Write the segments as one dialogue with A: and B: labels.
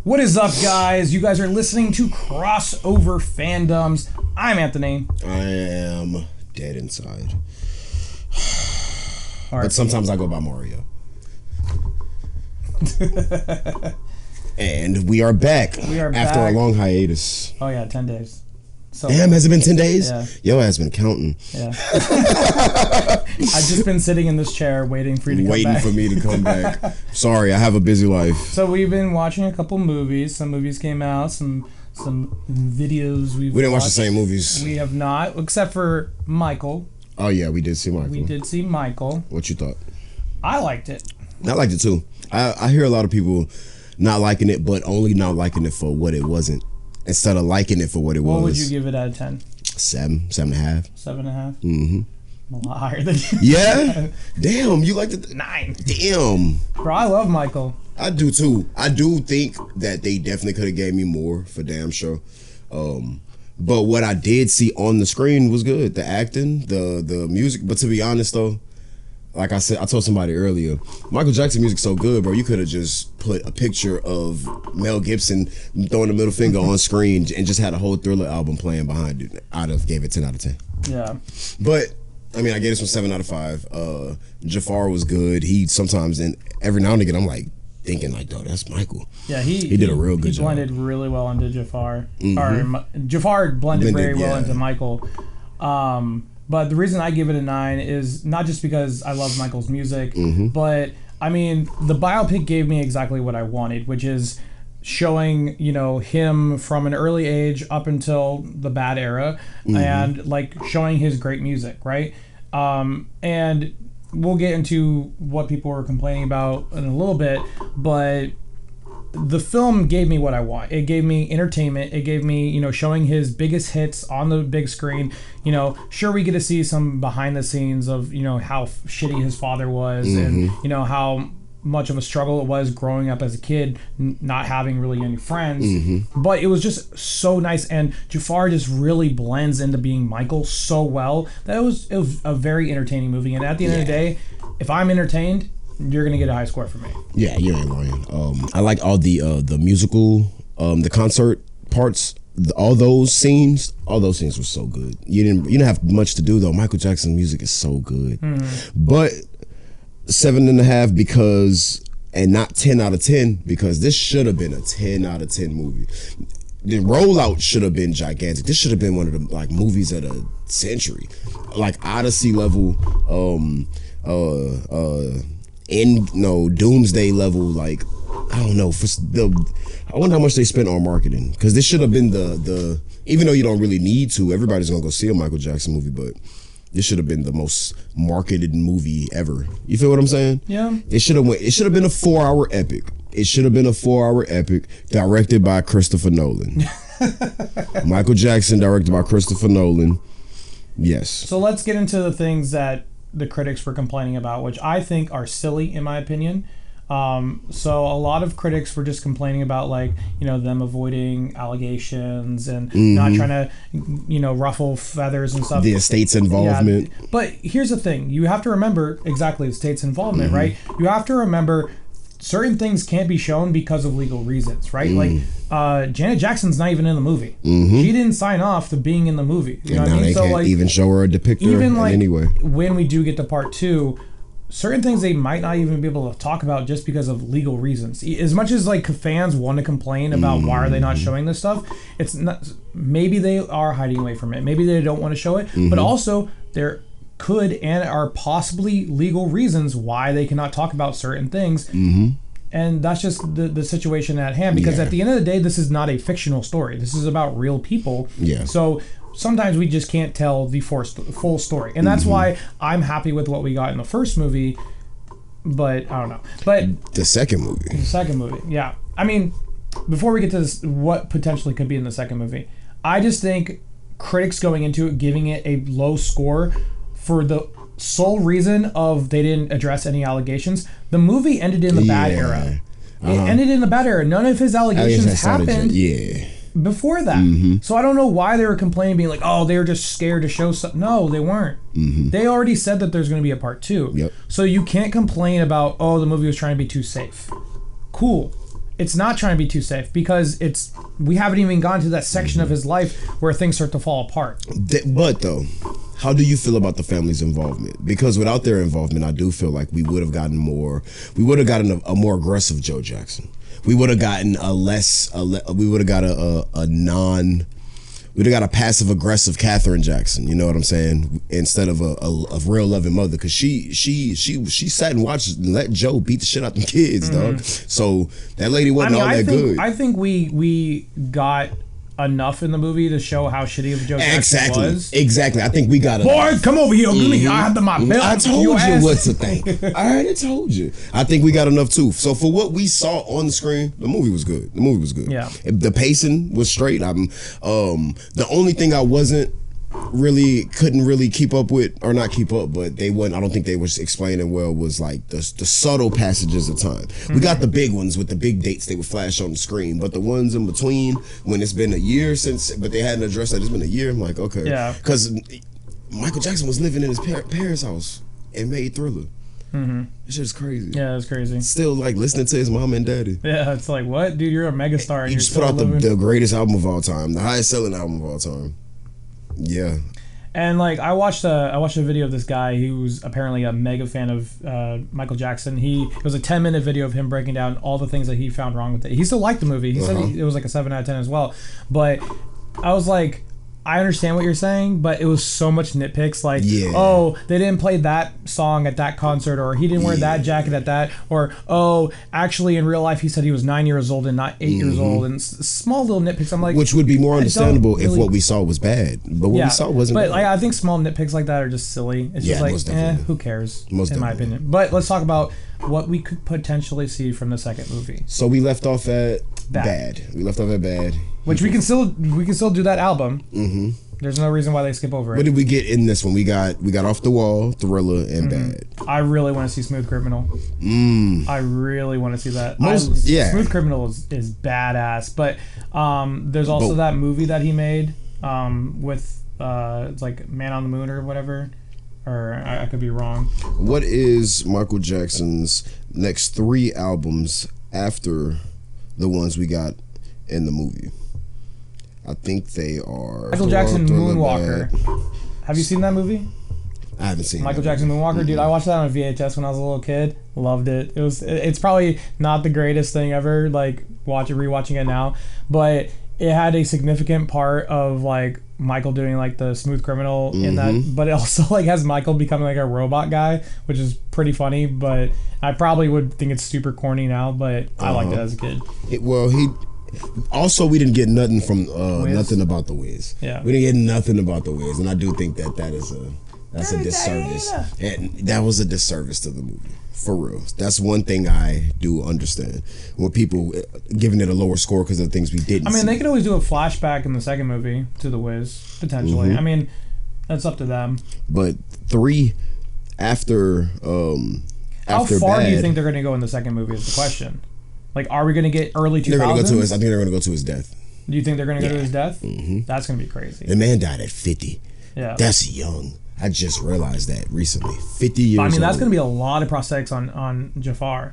A: What is up, guys? You guys are listening to Crossover Fandoms. I'm Anthony.
B: I am dead inside. But sometimes I go by Mario. And we are back. After a long hiatus.
A: Oh yeah, 10 days. So,
B: damn, has it been 10 days?
A: Yeah.
B: Yo, has been counting.
A: Yeah. I've just been sitting in this chair waiting for you to come back.
B: Waiting for me to come back. Sorry, I have a busy life.
A: So we've been watching a couple movies. Some movies came out. Some videos we've
B: We didn't watch the same movies.
A: We have not, except for Michael.
B: Oh yeah, we did see Michael.
A: We did see Michael.
B: What you thought?
A: I liked it.
B: I liked it too. I hear a lot of people not liking it, but only not liking it for what it wasn't, instead of liking it for what it was.
A: What would you give it out of 10?
B: 7, 7.5.
A: 7.5?
B: Mm-hmm.
A: I'm a lot higher than you.
B: Yeah? Damn, you liked it?
A: 9.
B: Damn.
A: Bro, I love Michael.
B: I do too. I do think that they definitely could have gave me more, for damn sure. But what I did see on the screen was good. The acting, the music. But to be honest though, like I said, I told somebody earlier, Michael Jackson music's so good, bro. You could have just put a picture of Mel Gibson throwing the middle finger on screen and just had a whole Thriller album playing behind it. I'd have gave it 10 out of 10.
A: Yeah.
B: But I mean, I gave this one 7 out of 5. Jafar was good. He sometimes, and every now and again, I'm like thinking like, though, that's Michael.
A: Yeah, he
B: did a real good job.
A: He blended really well into Jafar. Mm-hmm. Or Jafar blended very well into Michael. But the reason I give it a 9 is not just because I love Michael's music, but I mean, the biopic gave me exactly what I wanted, which is showing, you know, him from an early age up until the bad era, and like showing his great music, right? And we'll get into what people were complaining about in a little bit, but the film gave me what I want. It gave me entertainment. It gave me, you know, showing his biggest hits on the big screen. You know, sure, we get to see some behind the scenes of, you know, how shitty his father was, and, you know, how much of a struggle it was growing up as a kid, not having really any friends. But it was just so nice, and Jafar just really blends into being Michael so well that it was a very entertaining movie. And at the end of the day, if I'm entertained, you're gonna get a high score from me. Yeah,
B: you ain't lying. I like all the musical, the concert parts. All those scenes were so good. You didn't have much to do though. Michael Jackson's music is so good. But 7.5 because, and not 10 out of 10 because this should have been a 10 out of 10 movie. The rollout should have been gigantic. This should have been one of the like movies of the century, like Odyssey level, Doomsday level. Like, I don't know, I wonder how much they spent on marketing, because this should have been the even though you don't really need to, everybody's gonna go see a Michael Jackson movie, but this should have been the most marketed movie ever. You feel what I'm saying?
A: Yeah.
B: It should have been a 4-hour epic. It should have been a 4-hour epic directed by Christopher Nolan. Michael Jackson directed by Christopher Nolan. Yes.
A: So let's get into the things that the critics were complaining about, which I think are silly in my opinion. So a lot of critics were just complaining about, like, you know, them avoiding allegations and not trying to, you know, ruffle feathers and stuff.
B: The estate's involvement.
A: Yeah. But here's the thing. You have to remember exactly the state's involvement, right? You have to remember certain things can't be shown because of legal reasons, right? Like, Janet Jackson's not even in the movie. She didn't sign off to being in the movie. You know what I mean?
B: They can't even show her or depict her in any way.
A: When we do get to part 2, certain things they might not even be able to talk about just because of legal reasons. As much as like fans want to complain about why are they not showing this stuff, it's not. Maybe they are hiding away from it. Maybe they don't want to show it. But also there could and are possibly legal reasons why they cannot talk about certain things. And that's just the situation at hand. Because at the end of the day, this is not a fictional story. This is about real people.
B: Yeah.
A: So sometimes we just can't tell the full story. And that's why I'm happy with what we got in the first movie. But I don't know. But
B: the second movie,
A: yeah. I mean, before we get to this, what potentially could be in the second movie, I just think critics going into it giving it a low score for the sole reason of they didn't address any allegations. The movie ended in the bad era. It ended in the bad era. None of his allegations happened before that. So I don't know why they were complaining, being like, oh, they were just scared to show something. No, they weren't. They already said that there's going to be a part 2. So you can't complain about, oh, the movie was trying to be too safe. Cool. it's not trying to be too safe because we haven't even gone to that section of his life where things start to fall apart.
B: But though, how do you feel about the family's involvement? Because without their involvement, I do feel like we would have gotten a more aggressive Joe Jackson. We would have gotten we'd have got a passive aggressive Catherine Jackson. You know what I'm saying? Instead of a real loving mother, because she sat and watched and let Joe beat the shit out them kids, dog. So that lady wasn't all that good.
A: I think we got enough in the movie to show how shitty of Joe Jackson was.
B: Exactly. I think we got
A: Boy, come over here. I have my belt.
B: I told you what's the thing. I already told you. I think we got enough too. So for what we saw on the screen, the movie was good. Yeah. The pacing was straight. The only thing I couldn't really keep up with, or not keep up, but I don't think they was explaining well, was like the subtle passages of time. We got the big ones with the big dates they would flash on the screen, but the ones in between, when it's been a year since, but they hadn't addressed that it's been a year, I'm like, okay.
A: Yeah.
B: Because Michael Jackson was living in his parents' house and made Thriller. That shit's crazy.
A: Yeah, it's crazy.
B: Still like listening to his mom and daddy.
A: Yeah, it's like, what? Dude, you're a megastar.
B: You just put out the greatest album of all time, the highest selling album of all time. Yeah.
A: And like I watched a video of this guy who's apparently a mega fan of Michael Jackson. It was a 10-minute video of him breaking down all the things that he found wrong with it. He still liked the movie. He said it was like a 7 out of 10 as well. But I was like, I understand what you're saying, but it was so much nitpicks, like, oh, they didn't play that song at that concert, or he didn't wear that jacket at that, or, oh, actually in real life he said he was 9 years old and not 8 years old, and small little nitpicks. I'm like,
B: which would be more understandable if what we saw was bad, but what we saw wasn't bad.
A: But like, I think small nitpicks like that are just silly. It's just like, who cares, in my opinion. But let's talk about what we could potentially see from the second movie.
B: So we left off at bad. We left off at bad.
A: Which we can still do that album. There's no reason why they skip over it.
B: What did we get in this one? We got Off the Wall, Thriller, and Bad.
A: I really want to see Smooth Criminal. I really want to see that. Smooth Criminal is badass. But there's also that movie that he made with it's like Man on the Moon or whatever. Or I could be wrong.
B: What is Michael Jackson's next 3 albums after the ones we got in the movie? I think they are
A: Michael Jackson Moonwalker. Have you seen that movie?
B: I haven't seen
A: Michael Jackson Moonwalker. Dude, I watched that on VHS when I was a little kid. Loved it. It's probably not the greatest thing ever, like rewatching it now, but it had a significant part of like Michael doing like the Smooth Criminal in that, but it also like has Michael becoming like a robot guy, which is pretty funny, but I probably would think it's super corny now, but I liked it as a kid.
B: We didn't get nothing from nothing about the Wiz.
A: Yeah,
B: we didn't get nothing about the Wiz, and I do think that's a disservice. And that was a disservice to the movie, for real. That's one thing I do understand when people giving it a lower score because of things we didn't.
A: I mean, they could always do a flashback in the second movie to the Wiz potentially. I mean, that's up to them.
B: But 3 after
A: how far do you think they're going to go in the second movie is the question. Like, are we going to get early 2000s?
B: They're going to go to I think they're going to go to his death.
A: Do you think they're going to go to his death? That's going to be crazy.
B: The man died at 50.
A: Yeah.
B: That's young. I just realized that recently. 50 years old.
A: I mean, that's going to be a lot of prosthetics on Jafar.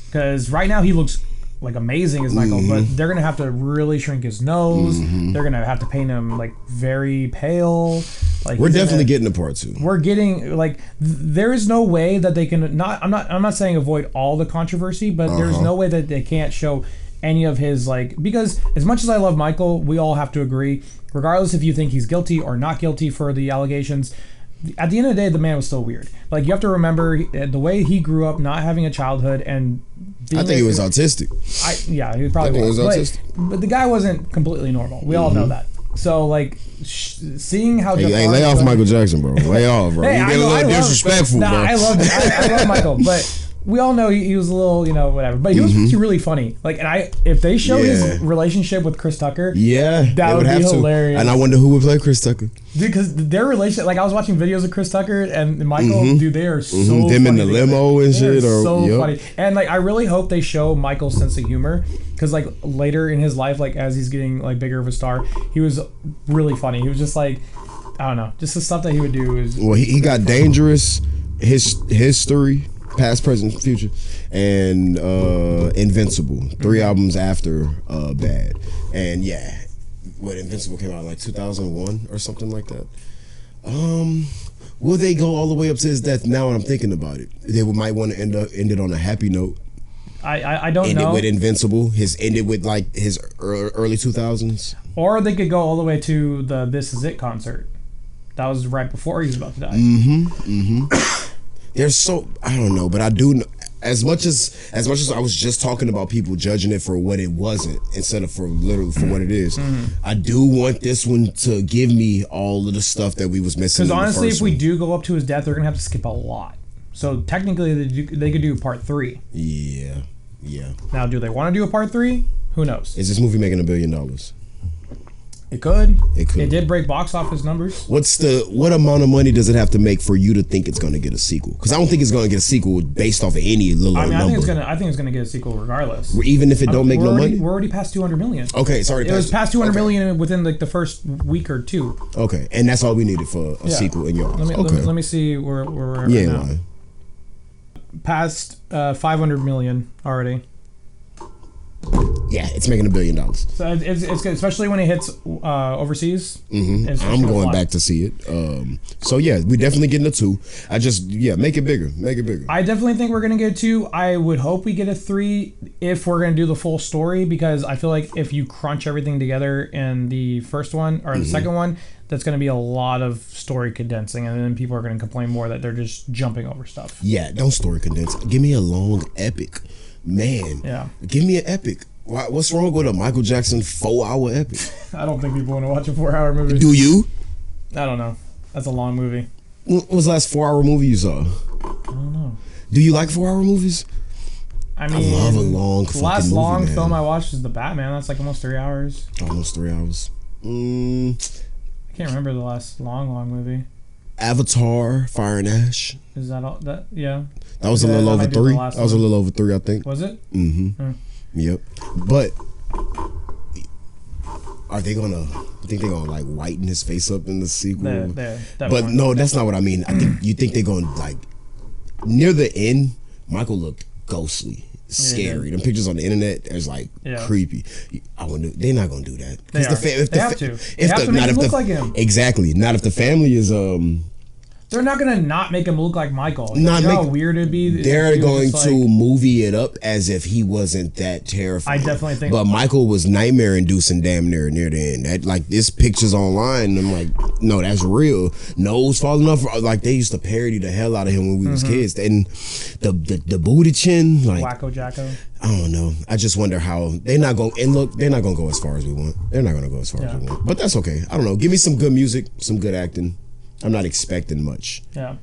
A: Because right now he looks like amazing as Michael, but they're going to have to really shrink his nose. They're going to have to paint him like very pale. Like
B: we're definitely getting a part 2.
A: We're getting like there is no way that they can not. I'm not saying avoid all the controversy, but there's no way that they can't show any of his like, because as much as I love Michael, we all have to agree, regardless if you think he's guilty or not guilty for the allegations. At the end of the day, the man was still weird. Like, you have to remember the way he grew up, not having a childhood, and
B: I think he was autistic.
A: He probably was autistic. But the guy wasn't completely normal. We all know that. So, like, seeing how...
B: Hey, lay off Michael Jackson, bro. Lay off, bro. You get a little disrespectful, bro.
A: I love Michael, but... We all know he was a little, whatever. But he was really funny. Like, and if they show his relationship with Chris Tucker, that would be hilarious.
B: And I wonder who would play Chris Tucker.
A: Dude, because their relationship, like I was watching videos of Chris Tucker and Michael, dude, they are so
B: them
A: funny.
B: in the limo and shit.
A: So funny. And like, I really hope they show Michael's sense of humor, because like later in his life, like as he's getting like bigger of a star, he was really funny. He was just like, I don't know, just the stuff that he would do is.
B: Well, he got Dangerous, History. Past, Present, Future, and Invincible. 3 albums after Bad. And yeah, what Invincible came out like 2001 or something like that. Will they go all the way up to his death? Now when I'm thinking about it, they might want to end it on a happy note.
A: I don't
B: end
A: know.
B: End it with Invincible. Ended with like his early 2000s.
A: Or they could go all the way to the This Is It concert. That was right before he was about to die.
B: There's I don't know, but I do know, as much as I was just talking about people judging it for what it wasn't instead of for literally for what it is. I do want this one to give me all of the stuff that we was missing.
A: Because honestly, if we do go up to his death, they're gonna have to skip a lot. So technically, they could do part 3.
B: Yeah.
A: Now, do they want to do a part 3? Who knows?
B: Is this movie making $1 billion?
A: It could.
B: It could.
A: It did break box office numbers.
B: What amount of money does it have to make for you to think it's going to get a sequel? Because I don't think it's going to get a sequel based off of any little number.
A: I think it's gonna get a sequel regardless.
B: Even if it don't make no money.
A: We're already past 200 million.
B: Okay, it's already.
A: It was past 200 million within like the first week or two.
B: Okay, and that's all we needed for a sequel in your eyes.
A: Let me see where we're at right now. Past 500 million already.
B: Yeah, it's making $1 billion.
A: So it's good, especially when it hits overseas.
B: I'm going back to see it. So yeah, we definitely getting a 2. Make it bigger.
A: I definitely think we're gonna get a 2. I would hope we get a 3 if we're gonna do the full story, because I feel like if you crunch everything together in the first one or the second one, that's gonna be a lot of story condensing, and then people are gonna complain more that they're just jumping over stuff.
B: Yeah, don't story condense. Give me a long epic. Man, give me an epic. What's wrong with a Michael Jackson 4-hour epic?
A: I don't think people want to watch a 4-hour movie.
B: Do you?
A: I don't know. That's a long movie.
B: What was the last 4-hour movie you saw?
A: I don't know.
B: Do you like 4-hour movies?
A: I mean,
B: I love a long fucking movie. The last long
A: film I watched was The Batman. That's like almost 3 hours.
B: Almost 3 hours.
A: I can't remember the last long movie.
B: Avatar, Fire and Ash.
A: Is that all? Yeah.
B: That was a little over 3. That was a little over 3, I think.
A: Was it?
B: Yep. But are they gonna? You think they're gonna like whiten his face up in the sequel? But no, that's not what I mean. I think you think they're gonna like near the end. Michael looked ghostly, scary. Them pictures on the internet is like creepy. I wonder they're not gonna do that.
A: They have to. They have to make him look like him.
B: Exactly. Not if the family is
A: They're not gonna not make him look like Michael. You know how weird it'd be.
B: They're going to movie it up as if he wasn't that terrifying.
A: I definitely think.
B: But Michael was nightmare inducing damn near the end. That like this picture's online. And I'm like, no, that's real. Nose falling off. Like they used to parody the hell out of him when we was kids. And the booty chin, like
A: Wacko Jacko.
B: I don't know. I just wonder how they're not going. And look, they're not gonna go as far as we want. They're not gonna go as far as we want. But that's okay. I don't know. Give me some good music, some good acting. I'm not expecting much.
A: Yeah.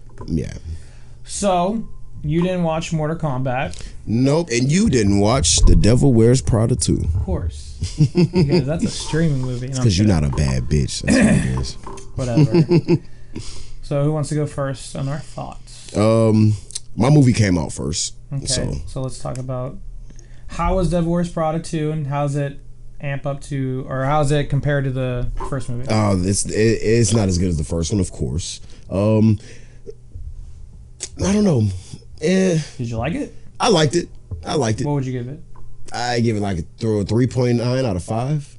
B: So,
A: you didn't watch Mortal Kombat.
B: Nope. And you didn't watch The Devil Wears Prada 2.
A: Of course. Because that's a streaming movie.
B: Because you're not a bad bitch. That's what it is.
A: Whatever. So who wants to go first on our thoughts?
B: My movie came out first.
A: Okay. So let's talk about how was Devil Wears Prada 2 and how's it amp up to, or how's it compared to the first movie?
B: It's not as good as the first one, of course. I don't know.
A: Did you like it?
B: I liked it.
A: What would you give it?
B: I give it like a 3.9 out of 5.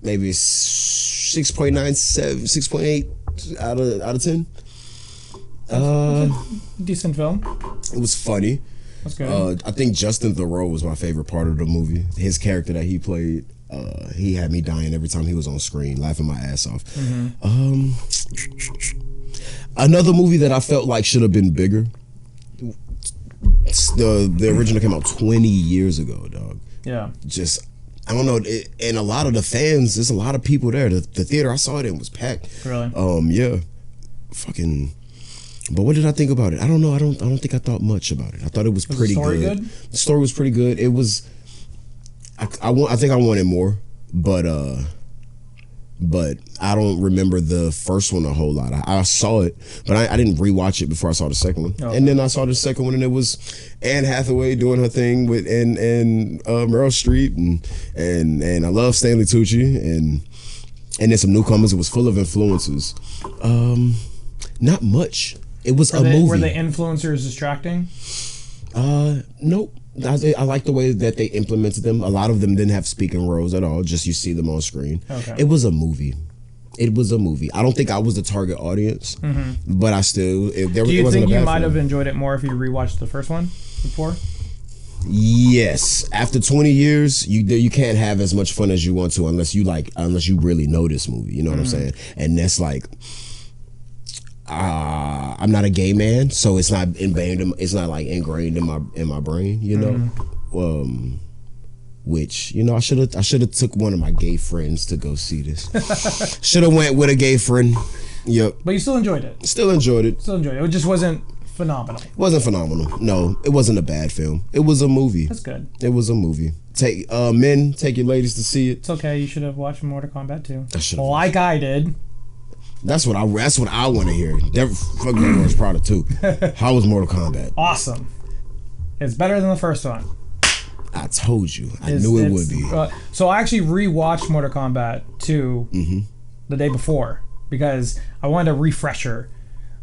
B: Maybe 6.97, 6.8 out of 10.
A: It's a decent film.
B: It was funny.
A: That's good.
B: I think Justin Theroux was my favorite part of the movie. His character that he played, he had me dying every time he was on screen, laughing my ass off. Another movie that I felt like should have been bigger. The original came out 20 years ago, dog.
A: Yeah.
B: Just, I don't know. And a lot of the fans, there's a lot of people there. The theater I saw it in was packed.
A: Really?
B: Yeah. Fucking. But what did I think about it? I don't know. I don't think I thought much about it. I thought it was pretty good. The story was pretty good. It was. I think I wanted more, but I don't remember the first one a whole lot. I saw it, but I didn't rewatch it before I saw the second one. Okay. And then I saw the second one, and it was Anne Hathaway doing her thing with and Meryl Streep, and I love Stanley Tucci, and then some newcomers. It was full of influences. Not much. It was a movie.
A: Were the influencers distracting?
B: Nope. I like the way that they implemented them. A lot of them didn't have speaking roles at all. Just you see them on screen.
A: Okay.
B: It was a movie. It was a movie. I don't think I was the target audience, but I still.
A: Do you think you might have enjoyed it more if you rewatched the first one before?
B: Yes. After 20 years, you can't have as much fun as you want to unless you really know this movie. You know what I'm saying? And that's like. I'm not a gay man, so it's not ingrained. It's not like ingrained in my brain, you know. Which I should have took one of my gay friends to go see this. Should have went with a gay friend. Yep.
A: But you still enjoyed it.
B: Still enjoyed it.
A: It just wasn't phenomenal.
B: Wasn't phenomenal. No, it wasn't a bad film. It was a movie.
A: That's good.
B: It was a movie. Take men, take your ladies to see it.
A: It's okay. You should have watched Mortal Kombat 2.
B: Like
A: I did.
B: That's what I want to hear. Fucking Wears Prada 2. How was Mortal Kombat?
A: Awesome. It's better than the first one.
B: I told you. I knew it would be.
A: So I actually rewatched Mortal Kombat 2 the day before because I wanted a refresher.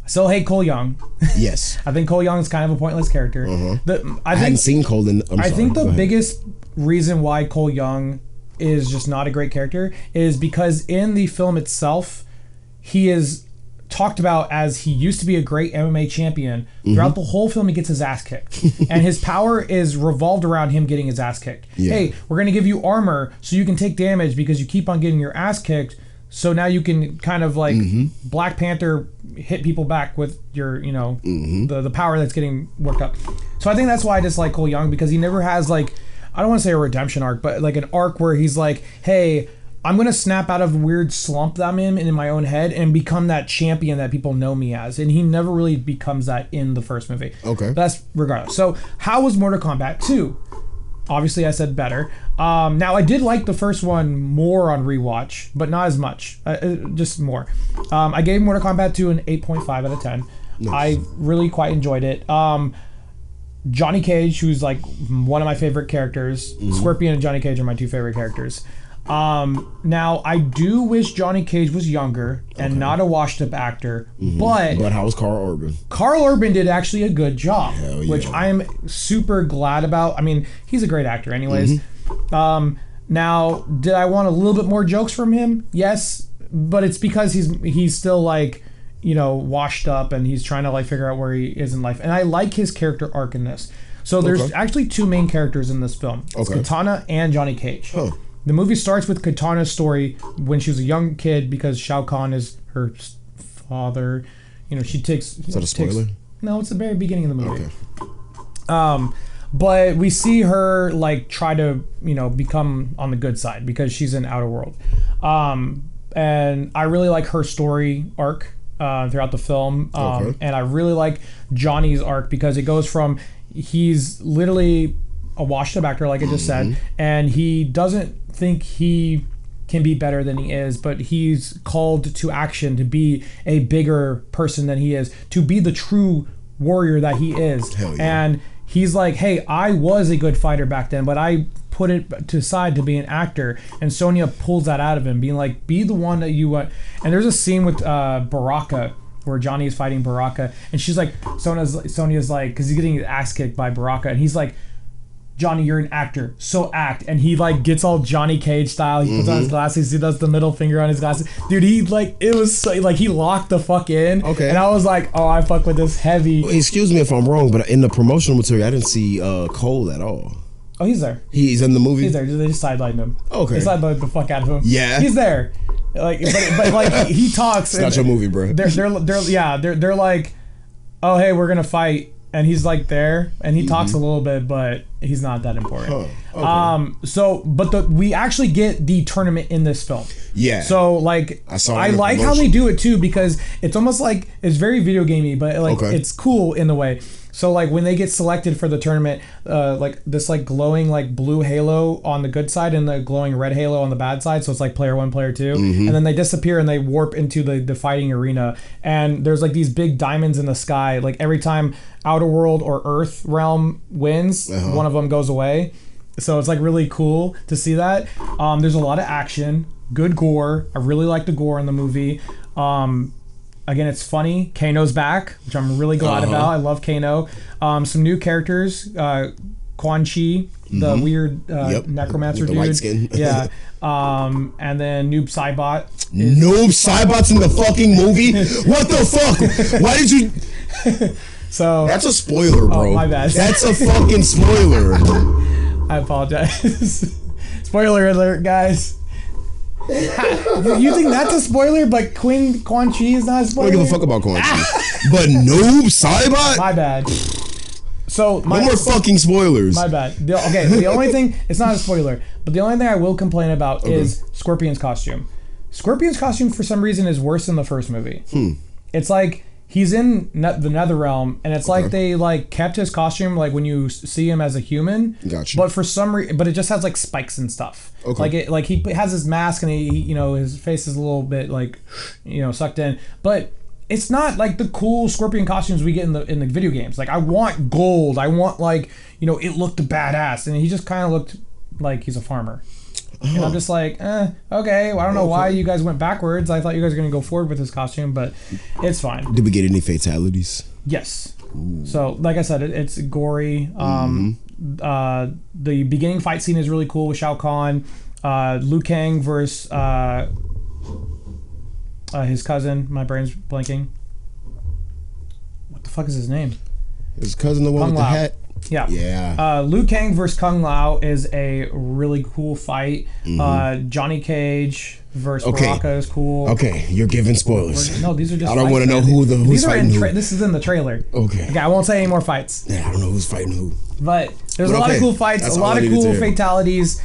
A: I still hate Cole Young.
B: Yes.
A: I think Cole Young is kind of a pointless character.
B: I hadn't seen Cole in.
A: I think the biggest reason why Cole Young is just not a great character is because in the film itself, he is talked about as he used to be a great MMA champion. Throughout the whole film, he gets his ass kicked. And his power is revolved around him getting his ass kicked. Yeah. Hey, we're going to give you armor so you can take damage because you keep on getting your ass kicked. So now you can kind of like Black Panther hit people back with your, the power that's getting worked up. So I think that's why I dislike Cole Young, because he never has like, I don't want to say a redemption arc, but like an arc where he's like, hey, I'm going to snap out of a weird slump that I'm in my own head and become that champion that people know me as. And he never really becomes that in the first movie.
B: Okay.
A: But that's regardless. So how was Mortal Kombat 2? Obviously, I said better. Now, I did like the first one more on rewatch, but not as much. Just more. I gave Mortal Kombat 2 an 8.5 out of 10. Nice. I really quite enjoyed it. Johnny Cage, who's like one of my favorite characters. Scorpion and Johnny Cage are my two favorite characters. Now I do wish Johnny Cage was younger and not a washed up actor, but
B: how was Carl Urban?
A: Carl Urban did actually a good job,
B: yeah.
A: Which I am super glad about. I mean, he's a great actor anyways. Now, did I want a little bit more jokes from him? Yes, but it's because he's still like, washed up and he's trying to like figure out where he is in life. And I like his character arc in this. So there's actually two main characters in this film. It's Katana and Johnny Cage.
B: Huh.
A: The movie starts with Katana's story when she was a young kid because Shao Kahn is her father. She takes...
B: Is that a spoiler?
A: No, it's the very beginning of the movie. Okay. But we see her like try to, become on the good side because she's in Outer World. And I really like her story arc throughout the film. And I really like Johnny's arc because it goes from he's literally a washed up actor, like I just said, and he doesn't think he can be better than he is, but he's called to action to be a bigger person than he is, to be the true warrior that he is.
B: Hell yeah.
A: And he's like, hey, I was a good fighter back then, but I put it to side to be an actor. And Sonya pulls that out of him, being like, be the one that you want. And there's a scene with Baraka where Johnny is fighting Baraka, and she's like, Sonya's like, because he's getting his ass kicked by Baraka, and he's like, Johnny, you're an actor, so act. And he like gets all Johnny Cage style. He puts on his glasses. He does the middle finger on his glasses. Dude, he like, it was so, like he locked the fuck in.
B: Okay.
A: And I was like, oh, I fuck with this heavy.
B: Well, excuse me if I'm wrong, but in the promotional material, I didn't see Cole at all.
A: Oh, he's there.
B: He's in the movie?
A: He's there. They just sidelined him.
B: Okay.
A: They sidelined the fuck out of him.
B: Yeah.
A: He's there. Like, but like he talks.
B: It's not your movie, bro.
A: They're like, oh, hey, we're gonna fight. And he's like there, and he talks a little bit, but he's not that important.
B: Okay.
A: But we actually get the tournament in this film.
B: Yeah.
A: So like, I like how they do it too, because it's almost like it's very video gamey, but like it's cool in the way. So like when they get selected for the tournament, like this like glowing like blue halo on the good side and the glowing red halo on the bad side. So it's like player 1, player 2, and then they disappear and they warp into the fighting arena. And there's like these big diamonds in the sky. Like every time Outer World or Earth Realm wins, one of them goes away. So it's like really cool to see that. There's a lot of action, good gore. I really like the gore in the movie. Again, it's funny. Kano's back, which I'm really glad about. I love Kano. Some new characters. Quan Chi, the weird necromancer dude.
B: White skin.
A: Yeah. And then Noob Saibot.
B: Noob Saibot's in the fucking movie? What the fuck? Why did you...
A: So
B: that's a spoiler, bro.
A: Oh, my bad.
B: That's a fucking spoiler.
A: I apologize. Spoiler alert, guys. You think that's a spoiler, but Quan Chi is not a spoiler?
B: I don't give a fuck about Quan Chi. But Noob Saibot?
A: My bad. So
B: no more fucking spoilers.
A: My bad. The only thing, it's not a spoiler, but the only thing I will complain about is Scorpion's costume. Scorpion's costume, for some reason, is worse than the first movie. It's like he's in the Netherrealm, and it's like they like kept his costume like when you see him as a human.
B: Gotcha.
A: But for some reason, but it just has like spikes and stuff. Okay. Like he has his mask, and he his face is a little bit like sucked in, but it's not like the cool Scorpion costumes we get in the video games. Like I want gold. I want like it looked badass, and he just kind of looked like he's a farmer. And I'm just like, okay. Well, I don't know why you guys went backwards. I thought you guys were gonna go forward with his costume, but it's fine.
B: Did we get any fatalities?
A: Yes. Ooh. So, like I said, it's gory. The beginning fight scene is really cool with Shao Kahn, Liu Kang versus his cousin. My brain's blanking. What the fuck is his name?
B: His cousin, the one with the hat.
A: Yeah. Liu Kang versus Kung Lao is a really cool fight. Johnny Cage versus Baraka is cool.
B: Okay, you're giving spoilers.
A: No, these are just.
B: I don't want to know who's fighting who.
A: This is in the trailer. Okay, I won't say any more fights.
B: Yeah, I don't know who's fighting who.
A: But there's a lot of cool fights, a lot of cool fatalities.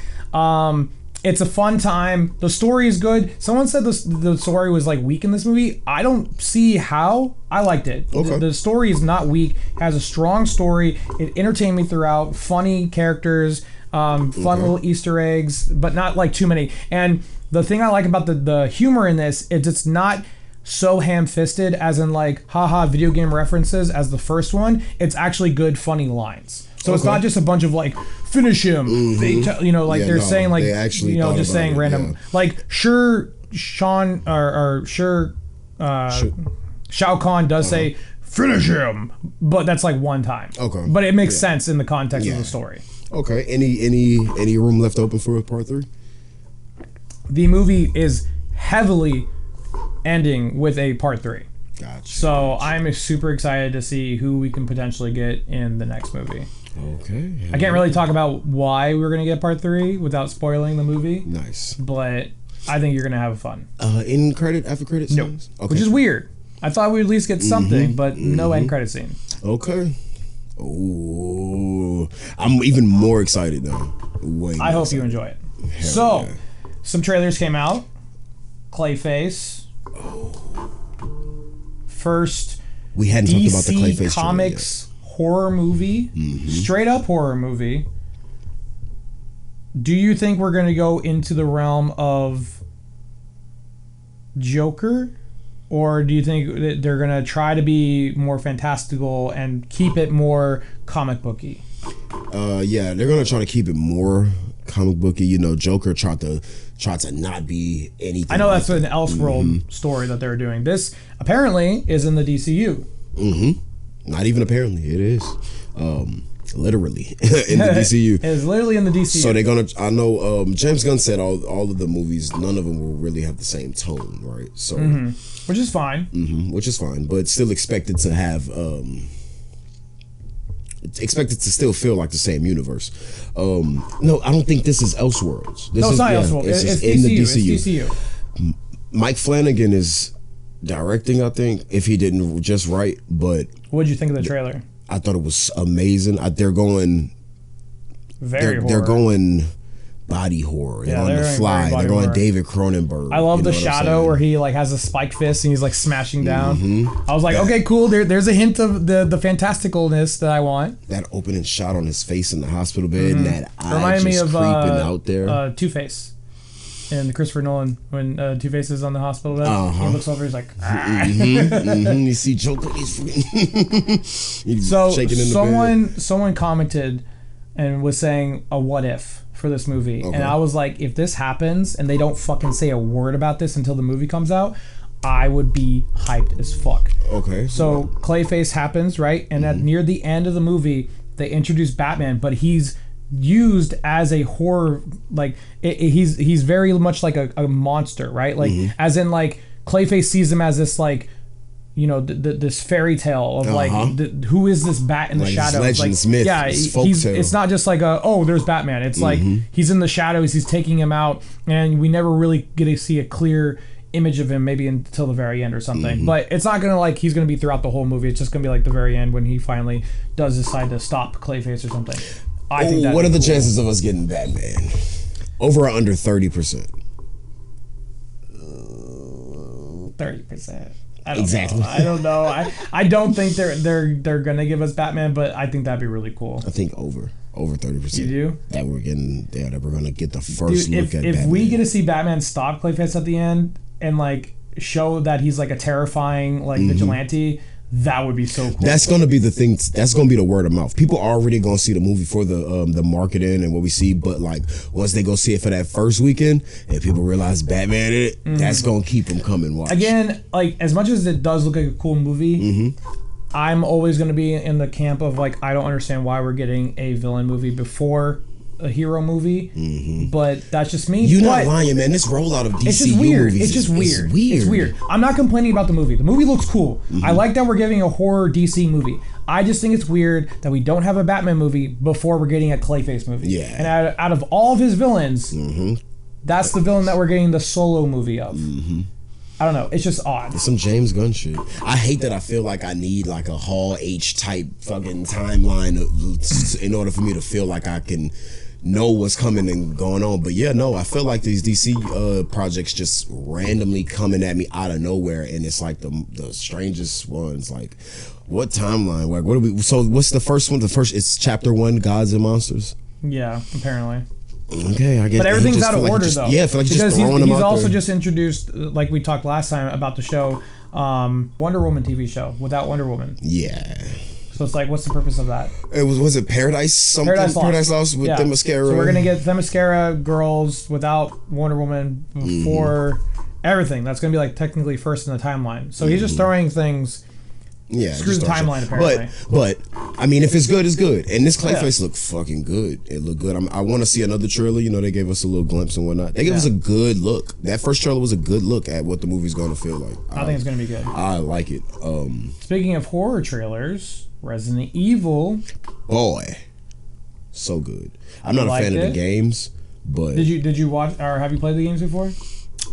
A: It's a fun time. The story is good. Someone said the story was like weak in this movie. I don't see how. I liked it. Okay. The story is not weak. It has a strong story. It entertained me throughout. Funny characters, fun little Easter eggs, but not like too many. And the thing I like about the humor in this is it's not so ham-fisted as in like haha video game references as the first one. It's actually good funny lines. So it's not just a bunch of like finish him. They they're saying like just saying random like Shao Kahn does say finish him, but that's like one time. Okay. But it makes sense in the context of the story.
B: Okay. Any room left open for part 3?
A: The movie is heavily ending with a part 3.
B: Gotcha.
A: So I'm super excited to see who we can potentially get in the next movie.
B: Okay.
A: I can't really talk about why we're gonna get part 3 without spoiling the movie.
B: Nice.
A: But I think you're gonna have fun.
B: After credit scenes?
A: No. Okay. Which is weird. I thought we'd at least get something, but no end credit scene.
B: Okay. Oh, I'm even more excited now.
A: I hope you enjoy it. So, some trailers came out. Clayface. First,
B: we hadn't talked about the Clayface
A: Comics horror movie, straight up horror movie. Do you think we're going to go into the realm of Joker, or do you think that they're going to try to be more fantastical and keep it more comic booky?
B: Yeah, they're going to try to keep it more comic booky. Joker tried to not be anything.
A: I know that's an Elseworld story that they're doing. This apparently is in the DCU.
B: Not even apparently, it is. Literally in the DCU.
A: It is literally in the DCU.
B: So they're gonna. I know James Gunn said all of the movies, none of them will really have the same tone, right? So,
A: which is fine.
B: Which is fine, but still expected to have. Expected to still feel like the same universe. No, I don't think this is Elseworlds.
A: It's not Elseworlds. It's in the DCU. It's DCU.
B: Mike Flanagan is directing, I think, if he didn't just write. But
A: what did you think of the trailer?
B: I thought it was amazing. They're going
A: very horror.
B: They're going body horror. They're on the fly. They're going David Cronenberg.
A: I love the shadow where he like has a spike fist and he's like smashing down. I was like, okay, cool. There's a hint of the fantasticalness that I want.
B: That opening shot on his face in the hospital bed and that eye just creeping out there.
A: Two-Face. And Christopher Nolan, when Two-Face is on the hospital bed, he looks over, he's like,
B: You see Joker, he's
A: so
B: shaking in the bed.
A: Someone commented and was saying a what if for this movie. And I was like, if this happens and they don't fucking say a word about this until the movie comes out, I would be hyped as fuck.
B: Okay.
A: So Clayface happens, right? And at near the end of the movie, they introduce Batman, but he's used as a horror, like he's very much like a monster, right? Like as in like Clayface sees him as this like, you know, this fairy tale of like who is this bat in the shadows?
B: Legends,
A: like,
B: myth,
A: yeah, it's not just like there's Batman. It's like he's in the shadows, he's taking him out, and we never really get to see a clear image of him, maybe until the very end or something. But it's not gonna like he's gonna be throughout the whole movie. It's just gonna be like the very end when he finally does decide to stop Clayface or something. I think
B: what are the chances of us getting Batman? Over or under 30%?
A: 30%.
B: Exactly.
A: I don't know. I don't think they're gonna give us Batman, but I think that'd be really cool.
B: I think over 30%.
A: You do?
B: That we're gonna get the first look at Batman.
A: If we get to see Batman stop Clayface at the end and like show that he's like a terrifying like vigilante, that would be so cool.
B: That's gonna be the thing. That's gonna be the word of mouth. People are already gonna see the movie for the marketing and what we see, but like once they go see it for that first weekend and people realize Batman in it, that's gonna keep them coming. Watch
A: again. Like as much as it does look like a cool movie, I'm always gonna be in the camp of like I don't understand why we're getting a villain movie before a hero movie, but that's just me.
B: You're not lying, man. This rollout of DCU
A: it's just weird.
B: movies
A: It's just weird.
B: weird.
A: It's weird. I'm not complaining about the movie. The movie looks cool. I like that we're getting a horror DC movie. I just think it's weird that we don't have a Batman movie before we're getting a Clayface movie.
B: Yeah.
A: And out of all of his villains, that's the villain that we're getting the solo movie of. I don't know. It's just odd.
B: It's some James Gunn shit. I hate that I feel like I need like a Hall H type fucking timeline in order for me to feel like I can know what's coming and going on. But yeah, no, I feel like these DC projects just randomly coming at me out of nowhere, and it's like the strangest ones. Like, what timeline? Like, what are we? So, what's the first one? It's chapter 1, Gods and Monsters.
A: Yeah, apparently.
B: Okay, I guess.
A: But everything's out of order, though.
B: Yeah, I feel like because he's
A: also just introduced, like we talked last time about the show, Wonder Woman TV show without Wonder Woman.
B: Yeah.
A: So it's like, what's the purpose of that?
B: Was it Paradise something? Paradise Lost with Themyscira.
A: So we're gonna get Themyscira girls without Wonder Woman before everything. That's gonna be like technically first in the timeline. So he's just throwing things.
B: Yeah,
A: screw the timeline apparently.
B: But I mean, if it's good, it's good. And this Clayface looked fucking good. It looked good. I want to see another trailer. You know, they gave us a little glimpse and whatnot. They gave us a good look. That first trailer was a good look at what the movie's going to feel like.
A: I think it's going to be good.
B: I like it.
A: Speaking of horror trailers, Resident Evil.
B: Boy, so good. I'm not a fan of the games, but
A: did you watch or have you played the games before?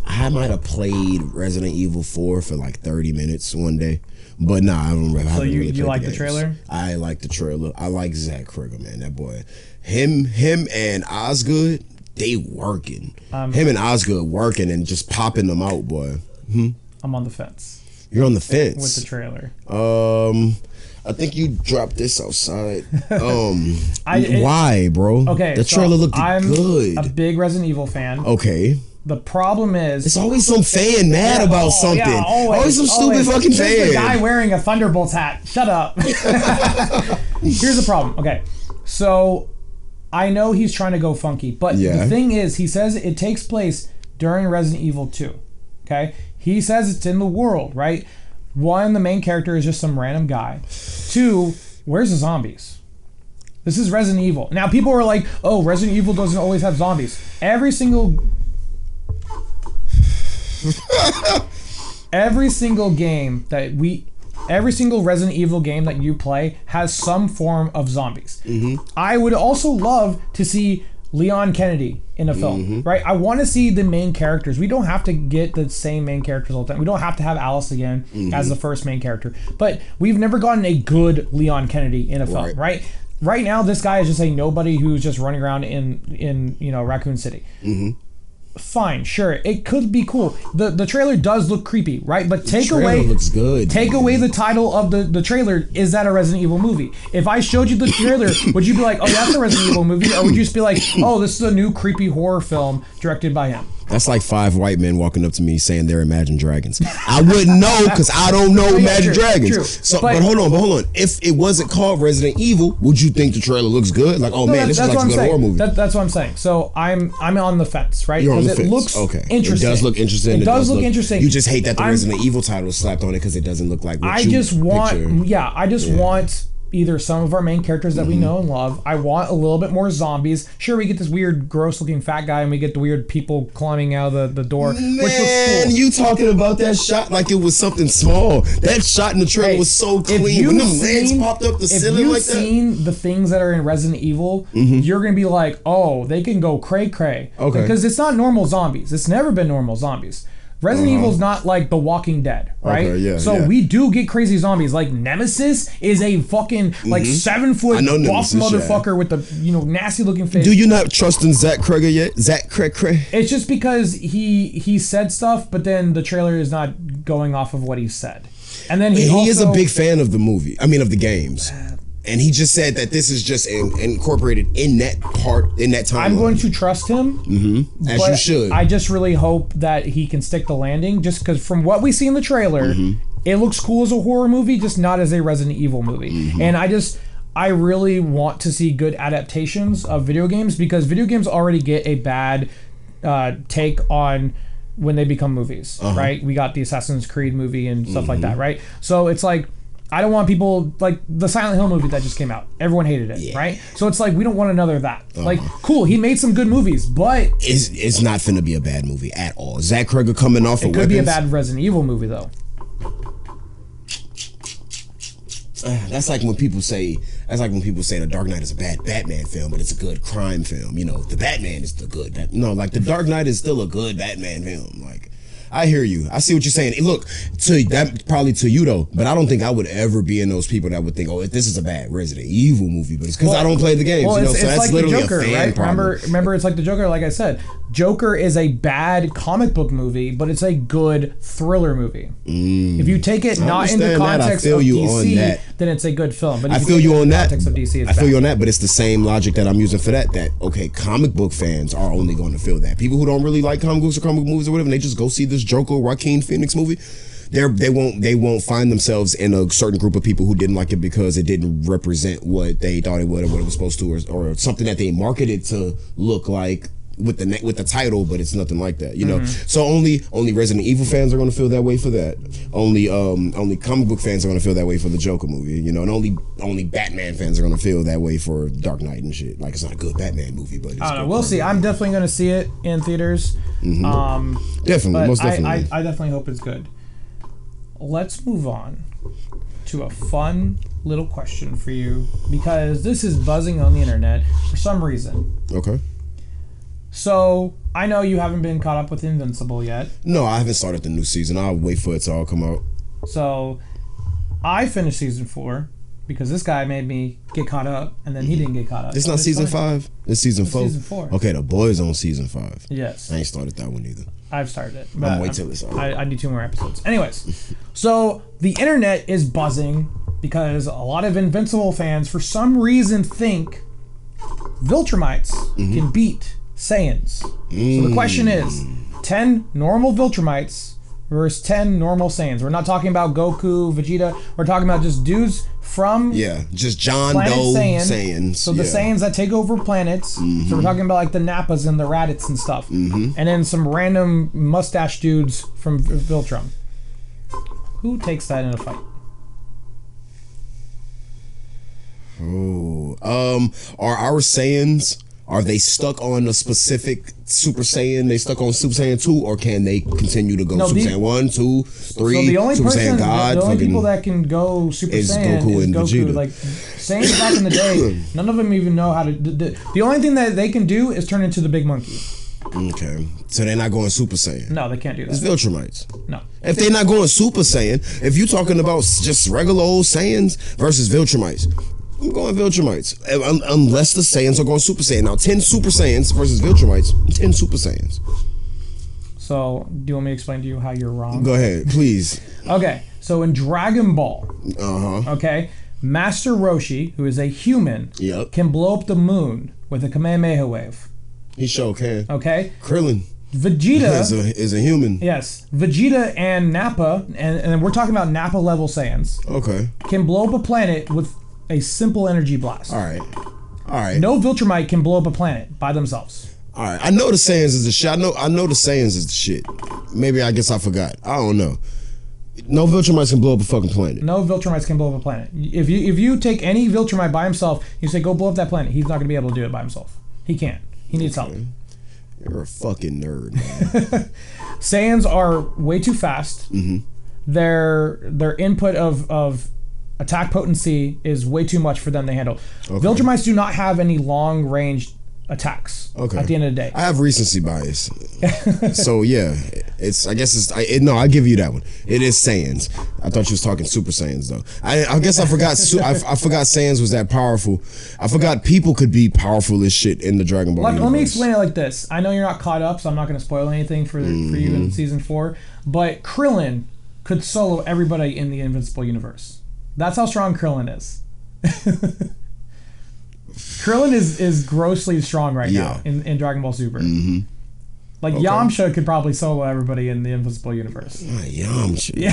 B: I might have played Resident Evil 4 for like 30 minutes one day. But nah, I don't remember.
A: So you like the trailer?
B: I like the trailer. I like Zach Krieger, man. That boy, him and Osgood, they working. Him and Osgood working and just popping them out, boy.
A: I'm on the fence.
B: You're on the fence
A: with the trailer.
B: I think you dropped this outside. Why, bro?
A: Okay,
B: the trailer looked good.
A: I'm a big Resident Evil fan.
B: Okay.
A: The problem is...
B: There's always some fan mad about something. Yeah, always some stupid fucking fan.
A: There's the guy wearing a Thunderbolts hat. Shut up. Here's the problem. Okay, so I know he's trying to go funky, but the thing is, he says it takes place during Resident Evil 2. Okay? He says it's in the world, right? 1, the main character is just some random guy. 2, where's the zombies? This is Resident Evil. Now, people are like, oh, Resident Evil doesn't always have zombies. Every single game every single Resident Evil game that you play has some form of zombies. I would also love to see Leon Kennedy in a film, right? I want to see the main characters. We don't have to get the same main characters all the time. We don't have to have Alice again as the first main character, but we've never gotten a good Leon Kennedy in a film, right? Right now, this guy is just a nobody who's just running around in Raccoon City. Fine, sure, it could be cool. The trailer does look creepy, right? But
B: looks good.
A: Take away the title of the trailer. Is that a Resident Evil movie? If I showed you the trailer, would you be like, oh, that's a Resident Evil movie? Or would you just be like, oh, this is a new creepy horror film directed by him?
B: That's like 5 white men walking up to me saying they're Imagine Dragons. I wouldn't know because I don't know Imagine Dragons. True. So, but hold on. If it wasn't called Resident Evil, would you think the trailer looks good? Like, oh man, this is like a good horror movie.
A: That's what I'm saying. So I'm on the fence, right?
B: You're on the fence.
A: It looks interesting.
B: It does look interesting.
A: It does look interesting.
B: You just hate that the Resident Evil title was slapped on it because it doesn't look like what I just
A: want either some of our main characters that we know and love. I want a little bit more zombies. Sure, we get this weird, gross-looking fat guy, and we get the weird people climbing out of the door.
B: Man,
A: which was cool.
B: You talking about that shot like it was something small. That shot in the trailer was so clean. When them legs popped up the ceiling like that.
A: If you've seen the things that are in Resident Evil, you're going to be like, oh, they can go cray-cray.
B: Okay.
A: Because it's not normal zombies. It's never been normal zombies. Resident Evil's not like The Walking Dead, right?
B: Okay,
A: so we do get crazy zombies. Like Nemesis is a fucking like 7-foot buff motherfucker with the nasty looking face.
B: Do you not trust in Zach Cregger yet? Zach Cregger?
A: It's just because he said stuff, but then the trailer is not going off of what he said. And then he
B: is a big fan of the movie. I mean, of the games. And he just said that this is just incorporated in that timeline.
A: I'm going to trust him.
B: As you should. I
A: just really hope that he can stick the landing, just because from what we see in the trailer, it looks cool as a horror movie, just not as a Resident Evil movie. And I really want to see good adaptations of video games, because video games already get a bad take on when they become movies, right? We got the Assassin's Creed movie and stuff like that, right? So it's like, I don't want people like the Silent Hill movie that just came out. Everyone hated it, right? So it's like we don't want another of that. Like, cool, he made some good movies, but
B: it's not finna be a bad movie at all. Zach Cregger coming off of weapons.
A: It could be a bad Resident Evil movie though.
B: That's like when people say The Dark Knight is a bad Batman film, but it's a good crime film. The Batman is the good. Like The Dark Knight is still a good Batman film. Like, I hear you. I see what you're saying. Look, that probably to you though, but I don't think I would ever be in those people that would think, oh, this is a bad Resident Evil movie, but it's because I don't play the games.
A: Well,
B: so that's
A: like
B: literally
A: the Joker,
B: a fan
A: right?
B: problem.
A: Remember, it's like the Joker. Like I said, Joker is a bad comic book movie, but it's a good thriller movie. If you take it not in the context of DC, then it's a good film. But if
B: I feel you on that.
A: Context of DC,
B: I feel you on that, but it's the same logic that I'm using for that. That okay, comic book fans are only going to feel that. People who don't really like comic books or comic book movies or whatever, and they just go see this Joker Joaquin Phoenix movie. They won't find themselves in a certain group of people who didn't like it because it didn't represent what they thought it would or what it was supposed to, or something that they marketed to look like with the title, but it's nothing like that, So only Resident Evil fans are going to feel that way for that. Only comic book fans are going to feel that way for the Joker movie, and only Batman fans are going to feel that way for Dark Knight and shit. Like, it's not a good Batman movie, but it's
A: I don't know. We'll see. I'm definitely going to see it in theaters.
B: Definitely, most definitely.
A: I definitely hope it's good. Let's move on to a fun little question for you, because this is buzzing on the internet for some reason.
B: Okay.
A: So, I know you haven't been caught up with Invincible yet.
B: No, I haven't started the new season. I'll wait for it to all come out.
A: So, I finished season 4 because this guy made me get caught up, and then he didn't get caught up.
B: It's not season 5. It's season 4.
A: Season 4.
B: Okay, The Boys on season 5.
A: Yes.
B: I ain't started that one either.
A: I've started it.
B: I'm gonna wait till it's on.
A: I need 2 more episodes. Anyways, so the internet is buzzing because a lot of Invincible fans, for some reason, think Viltrumites can beat Saiyans. So the question is, 10 normal Viltrumites versus 10 normal Saiyans. We're not talking about Goku, Vegeta. We're talking about just dudes from
B: just John Doe Saiyans.
A: So the Saiyans that take over planets. So we're talking about like the Nappas and the Raditz and stuff. And then some random mustache dudes from Viltrum. Who takes that in a fight?
B: Are our Saiyans, are they stuck on a specific Super Saiyan? They stuck on Super Saiyan 2, or can they continue to go Super Saiyan 1, 2, 3,
A: so the only
B: Super Saiyan God?
A: The only people that can go Super Saiyan
B: Goku and
A: Goku.
B: Vegeta.
A: Like, Saiyans back in the day, none of them even know how to... The only thing that they can do is turn into the big monkey.
B: Okay. So they're not going Super Saiyan?
A: No, they can't do that.
B: It's Viltrumites.
A: No.
B: If they're not going Super Saiyan, if you're talking about just regular old Saiyans versus Viltrumites, I'm going Viltrumites. Unless the Saiyans are going Super Saiyan. Now, 10 Super Saiyans versus Viltrumites, 10 Super Saiyans.
A: So, do you want me to explain to you how you're wrong?
B: Go ahead, please.
A: Okay, so in Dragon Ball, okay, Master Roshi, who is a human, can blow up the moon with a Kamehameha wave.
B: He sure can.
A: Okay?
B: Krillin.
A: Vegeta
B: is a human.
A: Yes, Vegeta and Nappa, and we're talking about Nappa level Saiyans.
B: Okay.
A: Can blow up a planet with a simple energy blast.
B: All right.
A: No Viltrumite can blow up a planet by themselves.
B: All right. I know the Saiyans is the shit. I know the Saiyans is the shit. Maybe I guess I forgot. I don't know. No Viltrumites can blow up a fucking planet.
A: No Viltrumites can blow up a planet. If you take any Viltrumite by himself, you say go blow up that planet. He's not going to be able to do it by himself. He can't. He needs help.
B: You're a fucking nerd, man.
A: Saiyans are way too fast.
B: Mm-hmm.
A: Their input of attack potency is way too much for them to handle. Okay. Viltrumites do not have any long range attacks. Okay. At the end of the day,
B: I have recency bias, so yeah, I give you that one. It is Saiyans. I thought you was talking Super Saiyans though. I guess I forgot. I forgot Saiyans was that powerful. I forgot people could be powerful as shit in the Dragon Ball universe.
A: Let me explain it like this. I know you're not caught up, so I'm not going to spoil anything for you in season 4. But Krillin could solo everybody in the Invincible universe. That's how strong Krillin is. Krillin is grossly strong right now in Dragon Ball Super. Mm-hmm. Like Yamcha could probably solo everybody in the Invincible universe.
B: Yamcha.
A: Yeah,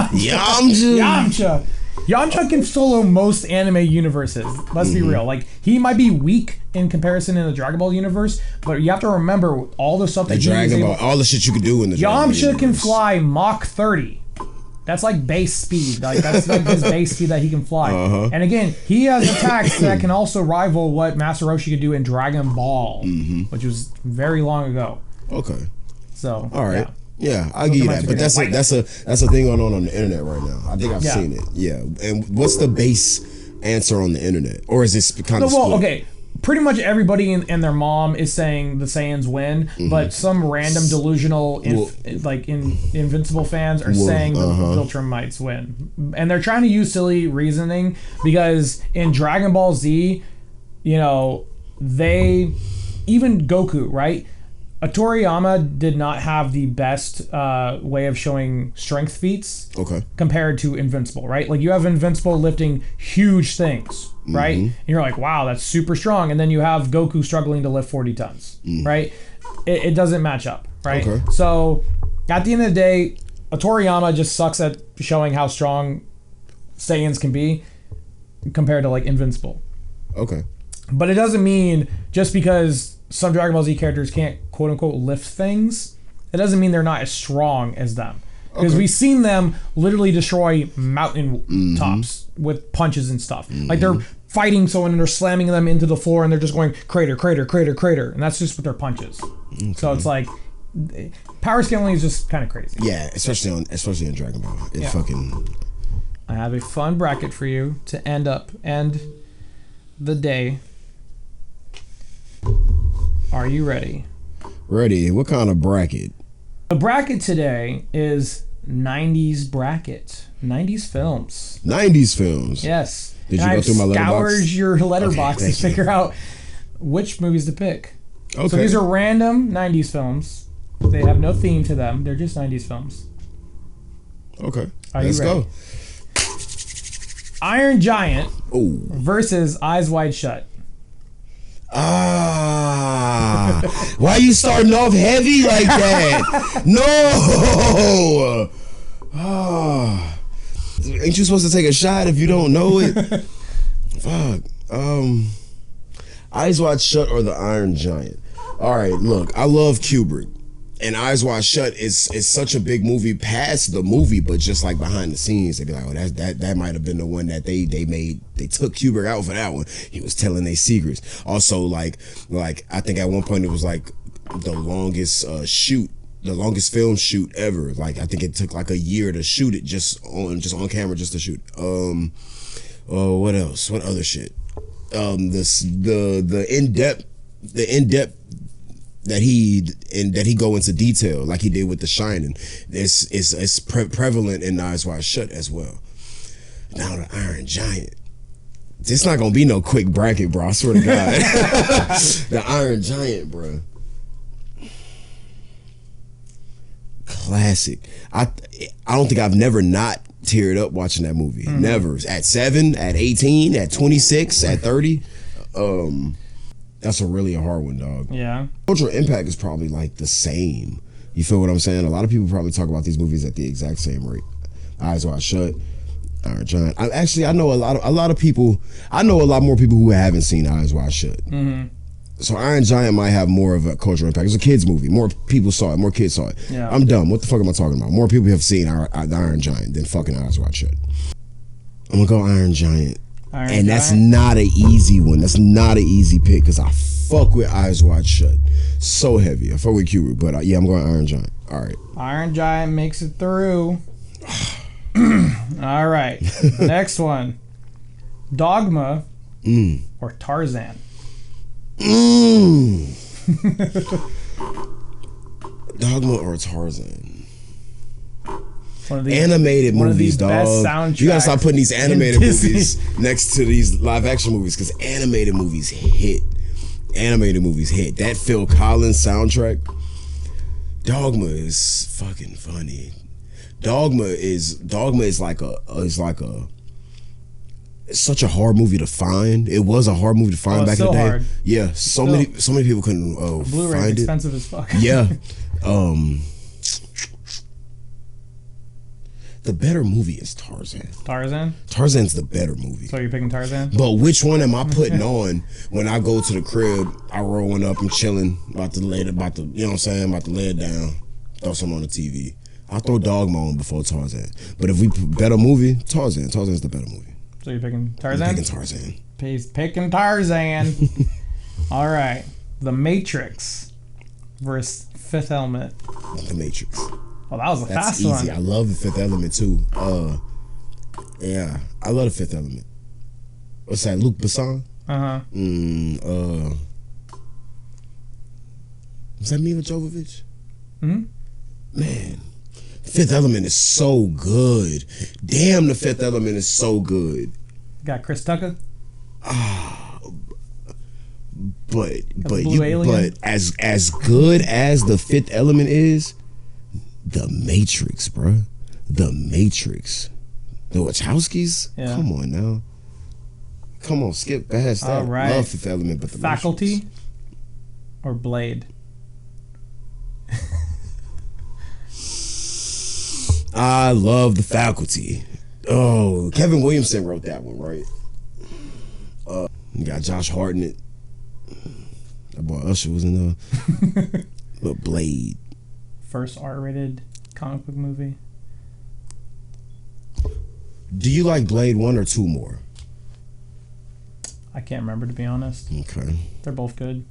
A: Yamcha. Yamcha can solo most anime universes. Let's be real. Like, he might be weak in comparison in the Dragon Ball universe, but you have to remember all the stuff that
B: Dragon Ball, all the shit you could do in the Dragon Ball universe.
A: Yamcha can fly Mach 30. That's like base speed. Like, that's like his base speed that he can fly. Uh-huh. And again, he has attacks that can also rival what Master Roshi could do in Dragon Ball, which was very long ago.
B: Okay.
A: So
B: all right. Yeah, I'll give you that. But that's a thing going on the internet right now. I think I've seen it. Yeah. And what's the base answer on the internet? Or is this kind of split?
A: Okay. Pretty much everybody and their mom is saying the Saiyans win, but some random delusional Invincible fans are saying the Viltrumites win. And they're trying to use silly reasoning because in Dragon Ball Z, even Goku, right? Toriyama did not have the best way of showing strength feats compared to Invincible, right? Like, you have Invincible lifting huge things, right? And you're like, wow, that's super strong. And then you have Goku struggling to lift 40 tons, right? It doesn't match up, right? Okay. So at the end of the day, Toriyama just sucks at showing how strong Saiyans can be compared to like Invincible.
B: Okay.
A: But it doesn't mean just because some Dragon Ball Z characters can't quote unquote lift things, it doesn't mean they're not as strong as them. Because we've seen them literally destroy mountain tops with punches and stuff. Like, they're fighting someone and they're slamming them into the floor and they're just going crater, crater, crater, crater. And that's just with their punches. So it's like, power scaling is just kind of crazy.
B: Yeah, especially in Dragon Ball.
A: I have a fun bracket for you to end the day. Are you ready?
B: Ready. What kind of bracket?
A: The bracket today is 90s bracket. 90s films.
B: 90s films?
A: Yes.
B: Did you go through my letterbox?
A: Scours your letterbox to figure out which movies to pick. Okay. So these are random 90s films. They have no theme to them. They're just 90s films.
B: Okay.
A: Let's go. Iron Giant versus Eyes Wide Shut.
B: Why you starting off heavy like that? No. Ain't you supposed to take a shot if you don't know it? Fuck. Eyes Wide Shut or the Iron Giant? All right, look, I love Kubrick, and Eyes Wide Shut is such a big movie past the movie, but just like behind the scenes, they'd be like, oh, that might have been the one that they made. They took Kubrick out for that one. He was telling their secrets. Also, like I think at one point it was like the longest the longest film shoot ever. Like, I think it took like a year to shoot it just on camera, just to shoot. What else? What other shit? The in-depth that he go into detail like he did with The Shining. It's prevalent in Eyes Wide Shut as well. Now the Iron Giant. This not gonna be no quick bracket, bro. I swear to God. The Iron Giant, bro. Classic. I don't think I've never not teared up watching that movie. Never. At 7, at 18, at 26, at 30. That's a really hard one, dog.
A: Yeah.
B: Cultural impact is probably like the same. You feel what I'm saying? A lot of people probably talk about these movies at the exact same rate. Eyes Wide Shut, Iron Giant. I know a lot of people. I know a lot more people who haven't seen Eyes Wide Shut. Mm-hmm. So Iron Giant might have more of a cultural impact. It's a kids movie. More people saw it. More kids saw it.
A: Yeah.
B: I'm dumb. What the fuck am I talking about? More people have seen Iron Giant than fucking Eyes Wide Shut. I'm gonna go Iron Giant. That's not an easy one. That's not an easy pick because I fuck with Eyes Wide Shut. So heavy. I fuck with Q, but yeah, I'm going Iron Giant. All right.
A: Iron Giant makes it through. All right. Next one. Dogma or Tarzan?
B: Dogma or Tarzan? Animated movies, dog. You gotta stop putting these animated movies next to these live action movies because animated movies hit. Animated movies hit. That Phil Collins soundtrack. Dogma is fucking funny. Dogma is it's such a hard movie to find. It was a hard movie to find back in the day. Hard. Yeah, so many people couldn't
A: Blu-ray
B: find it.
A: Expensive as fuck.
B: Yeah. The better movie is Tarzan.
A: Tarzan?
B: Tarzan's the better movie.
A: So you're picking Tarzan?
B: But which one am I putting on when I go to the crib? I roll one up, I'm chilling, about to lay it down, throw something on the TV. I'll throw Dogma on before Tarzan. But if we put better movie, Tarzan. Tarzan's the better movie.
A: So you're picking Tarzan?
B: I'm picking Tarzan.
A: He's picking Tarzan. All right. The Matrix versus Fifth Element.
B: The Matrix.
A: Oh, that was a fast
B: one.
A: That's
B: easy. I love the Fifth Element too. Yeah, I love the Fifth Element. What's that? Luc Besson?
A: Uh-huh.
B: Was that Mila Jovovich?
A: Hmm.
B: Man, Fifth Element is so good. Damn, the Fifth Element is so good.
A: Got Chris Tucker.
B: But as good as the Fifth Element is, The Matrix, bruh. The Matrix. The Wachowskis?
A: Yeah.
B: Come on now. Come on, skip past that.
A: All right.
B: Love Fifth Element, but the
A: Faculty
B: Matrix.
A: or Blade?
B: I love The Faculty. Oh, Kevin Williamson wrote that one, right? You got Josh Hartnett. That boy Usher was in the but Blade.
A: First R-rated comic book movie.
B: Do you like Blade 1 or 2 more?
A: I can't remember, to be honest.
B: Okay.
A: They're both good.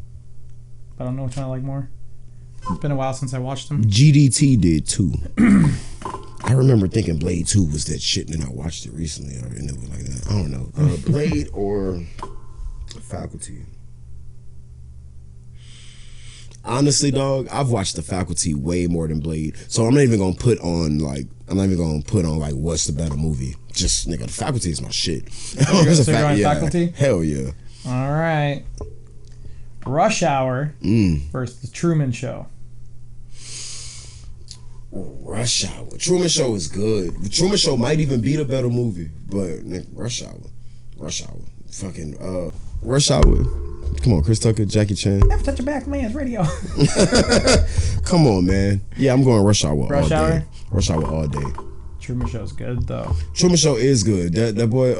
A: But I don't know which one I like more. It's been a while since I watched them.
B: GDT did too. I remember thinking Blade 2 was that shit, and then I watched it recently, and it was like that. I don't know. Blade or Faculty? Honestly, dog, I've watched The Faculty way more than Blade, so I'm not even gonna put on like what's the better movie. Just nigga, The Faculty is my shit.
A: So you're on Faculty?
B: Hell yeah.
A: All right. Rush Hour versus The Truman Show.
B: Rush Hour. Truman Show is good. The Truman Show might even be the better movie, but nigga, Rush Hour. Fucking Rush Hour. Come on, Chris Tucker, Jackie Chan.
A: Never touch a black man's radio.
B: Come on, man. Yeah, I'm going Rush Hour all day. Rush Hour all day.
A: Truman Show's good though.
B: Truman Show is good. That boy,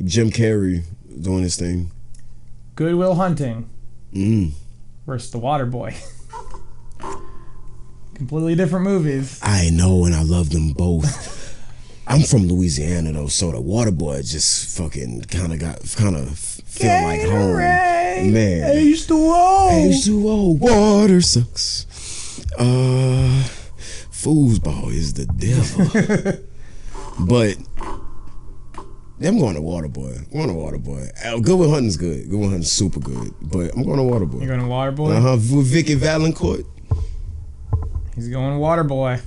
B: Jim Carrey doing his thing.
A: Good Will Hunting versus The Waterboy. Completely different movies.
B: I know, and I love them both. I'm from Louisiana though, so The Waterboy just fucking kind of feel like home. Man, H2O, water sucks. Foosball is the devil. But I'm going to Waterboy. Good Will Hunting's good. Good Will Hunting's super good. But I'm going to Waterboy.
A: You're going to Waterboy?
B: With Vicky Valancourt.
A: He's going to Waterboy.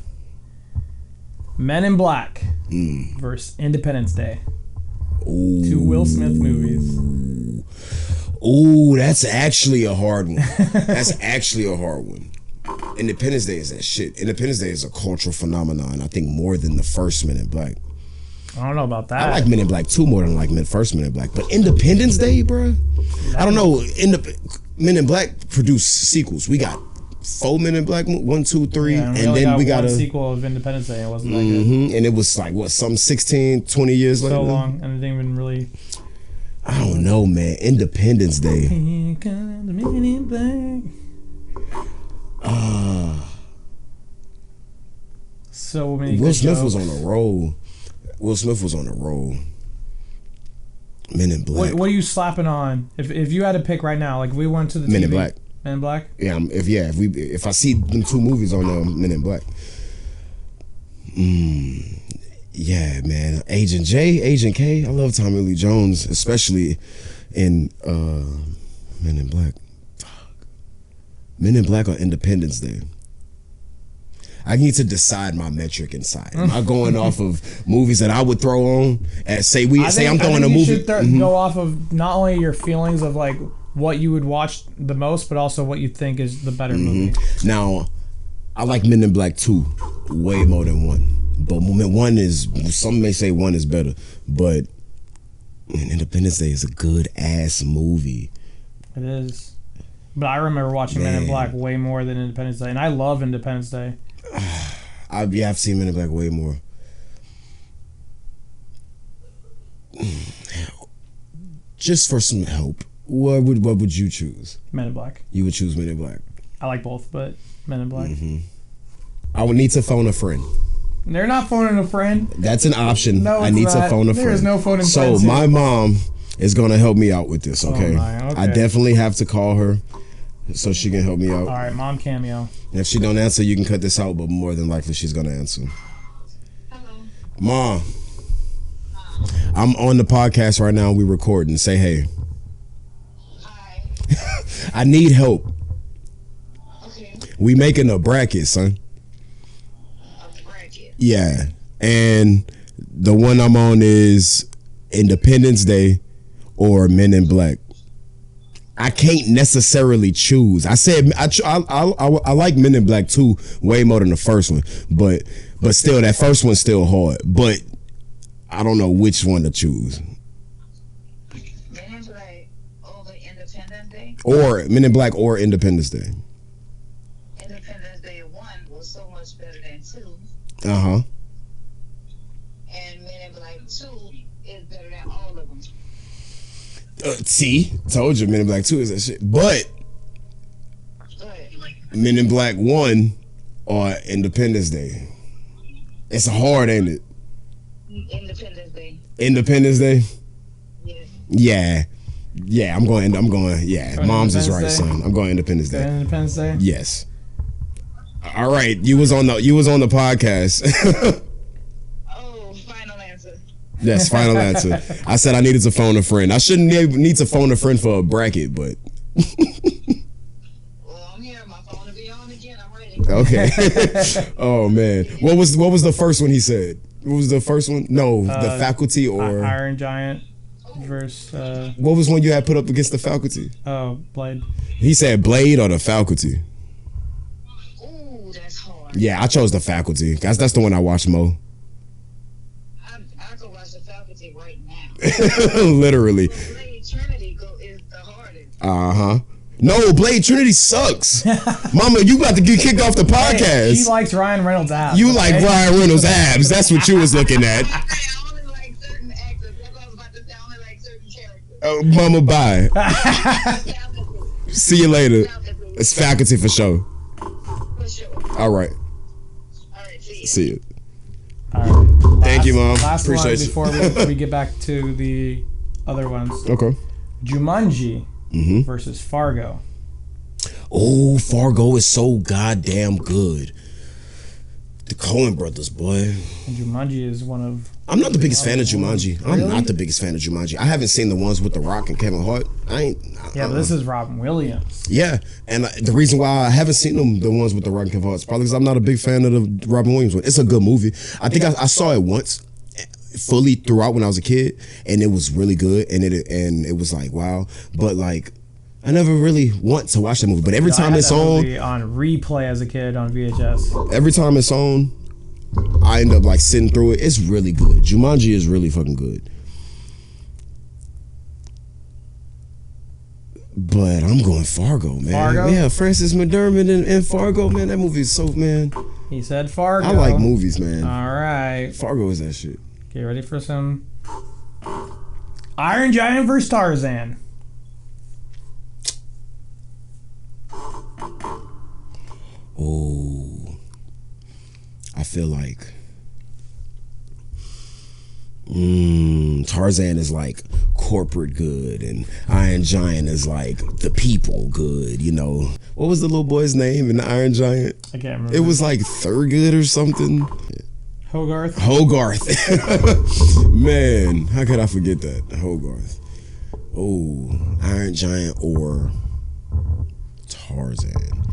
A: Men in Black versus Independence Day.
B: Ooh.
A: 2 Will Smith movies.
B: Ooh, that's actually a hard one. Independence Day is that shit. Independence Day is a cultural phenomenon, I think, more than the first Men in Black.
A: I don't know about that.
B: I like Men in Black 2 more than like first Men in Black. But Independence Day, bro. I don't know. Men in Black produced sequels. We got 4 Men in Black, 1, 2, 3,
A: and then we got a sequel of Independence Day. It wasn't that good.
B: And it was like what, some 16, 20 years later.
A: So long, and it didn't even really.
B: I don't know, man. Independence Day.
A: Here comes the Men in Black. So many.
B: Will Smith was on a roll. Will Smith was on a roll. Men in Black.
A: What are you slapping on? If you had to pick right now, like if we went to the
B: Men
A: TV,
B: in Black.
A: Men in Black.
B: Yeah, if I see them 2 movies on Men in Black. Yeah, man. Agent J, Agent K. I love Tommy Lee Jones, especially in Men in Black. Fuck. Men in Black on Independence Day. I need to decide my metric inside. Am I going off of movies that I would throw on? I'm throwing a movie.
A: You should go off of not only your feelings of like what you would watch the most, but also what you think is the better movie.
B: Now, I like Men in Black 2 way more than 1. But one is, some may say 1 is better, but Independence Day is a good ass movie.
A: It is. But I remember watching Men in Black way more than Independence Day, and I love Independence Day.
B: I've seen Men in Black way more. Just for some help, what would you choose?
A: Men in Black.
B: You would choose Men in Black.
A: I like both, but Men in Black.
B: I would need to phone a friend.
A: They're not phoning a friend.
B: That's an option.
A: No,
B: I need to phone a friend.
A: There is no phoning
B: so
A: friends.
B: So my mom is going to help me out with this, okay?
A: Okay?
B: I definitely have to call her so she can help me out.
A: All right, mom cameo.
B: If she don't answer, you can cut this out, but more than likely she's going to answer.
C: Hello.
B: Mom, I'm on the podcast right now. We recording. Say hey.
C: Hi.
B: I need help.
C: Okay.
B: We making a bracket, son.
C: A bracket.
B: Yeah. And the one I'm on is Independence Day or Men in Black. I can't necessarily choose. I said I like Men in Black 2 way more than the first one, but still that first one's still hard. But I don't know which one to choose.
C: Men in Black over Independence Day.
B: Or Men in Black or Independence Day.
C: Independence Day 1 was so much better than 2.
B: And
C: Men in Black 2 is better than all of them.
B: See, told you Men in Black 2 is that shit. But Men in Black 1 or Independence Day. It's hard, ain't it?
C: Independence Day.
B: Independence Day?
C: Yeah.
B: Yeah, I'm going, yeah. Mom's is right, son. I'm going Independence Day.
A: Independence Day?
B: Yes. All right, you was on the podcast.
C: Oh, final answer.
B: Yes, final answer. I said I needed to phone a friend. I shouldn't need to phone a friend for a bracket, but
C: Well, I'm here. My phone will be on again. I'm ready.
B: okay. Oh man, what was the first one he said? What was the first one? No, the Faculty or
A: Iron Giant versus.
B: What was one you had put up against the Faculty?
A: Oh, Blade.
B: He said Blade or the Faculty.
C: Ooh, that's hard.
B: Yeah, I chose the Faculty. That's the one I watched more.
C: I could watch the Faculty right now.
B: Literally.
C: Blade Trinity is the hardest.
B: No, Blade Trinity sucks. Mama, you about to get kicked off the podcast.
A: He likes Ryan Reynolds' abs.
B: You like Ryan Reynolds' abs. That's what you was looking at.
C: I only like certain actors. That's what I was about to say. I only like certain characters.
B: Mama, bye. See you later. It's Faculty for sure.
C: For sure.
B: All right.
C: All right, see you.
B: See you.
A: All right.
B: Thank you, Mom.
A: Last
B: Appreciate
A: one
B: you.
A: before we get back to the other ones.
B: Okay.
A: Jumanji versus Fargo.
B: Oh, Fargo is so goddamn good. The Coen brothers, boy.
A: And Jumanji is one of...
B: I'm not the biggest fan of Jumanji.
A: Really?
B: I'm not the biggest fan of Jumanji. I haven't seen the ones with The Rock and Kevin Hart.
A: Yeah, but this is Robin Williams.
B: Yeah, and the reason why I haven't seen the ones with The Rock and Kevin Hart is probably because I'm not a big fan of the Robin Williams one. It's a good movie. I think I saw it once, fully throughout when I was a kid, and it was really good, and it was like, wow. But like, I never really want to watch that movie. But every time it's on
A: replay as a kid on VHS.
B: Every time it's on, I end up like sitting through it. It's really good. Jumanji is really fucking good. But I'm going Fargo, man.
A: Fargo?
B: Yeah, Frances McDermott and Fargo, man. That movie is so, man.
A: He said Fargo.
B: I like movies, man.
A: All right.
B: Fargo is that shit.
A: Get ready for some Iron Giant versus Tarzan.
B: Oh, I feel like Tarzan is like corporate good, and Iron Giant is like the people good. You know, what was the little boy's name in the Iron Giant?
A: I can't remember.
B: It was like Thurgood or something.
A: Hogarth.
B: Man, how could I forget that? Hogarth. Oh, Iron Giant or Tarzan.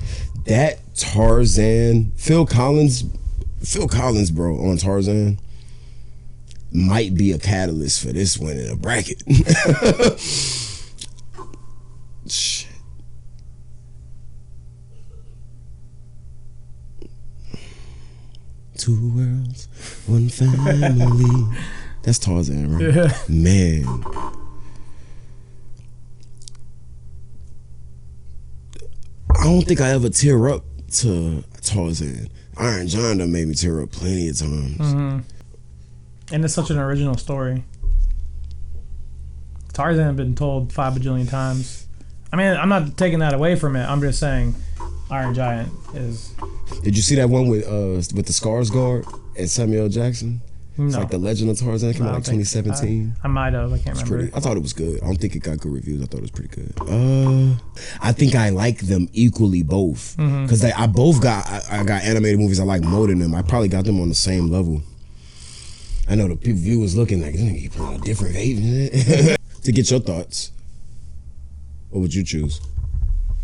B: That Tarzan, Phil Collins, bro, on Tarzan might be a catalyst for this one in a bracket. Shit. Two worlds, one family. That's Tarzan, right?
A: Yeah.
B: Man. I don't think I ever tear up to Tarzan. Iron Giant done made me tear up plenty of times.
A: Mm-hmm. And it's such an original story. Tarzan had been told 5 bajillion times. I mean, I'm not taking that away from it. I'm just saying Iron Giant is...
B: Did you see that one with the Skarsgård and Samuel L. Jackson? It's
A: No.
B: like The Legend of Tarzan, came out like 2017.
A: I might have. I can't remember.
B: I thought it was good. I don't think it got good reviews. I thought it was pretty good. I think I like them equally both, because I got animated movies I like more than them. I probably got them on the same level. I know the viewers looking like, this nigga keep putting out different vape. To get your thoughts, what would you choose?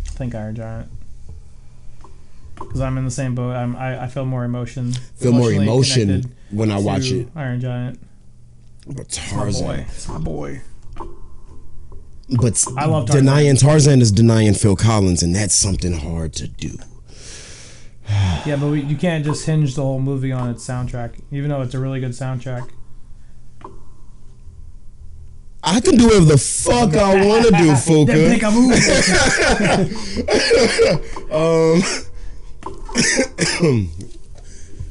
A: I think Iron Giant. Because I'm in the same boat. I feel more emotion.
B: Feel more emotion when I watch it.
A: Iron Giant.
B: But Tarzan.
A: It's my boy.
B: But
A: I love Tarzan.
B: denying Tarzan is denying Phil Collins, and that's something hard to do.
A: Yeah, but you can't just hinge the whole movie on its soundtrack, even though it's a really good soundtrack.
B: I can do whatever the fuck I want to do, Fuka.
A: Then pick a movie.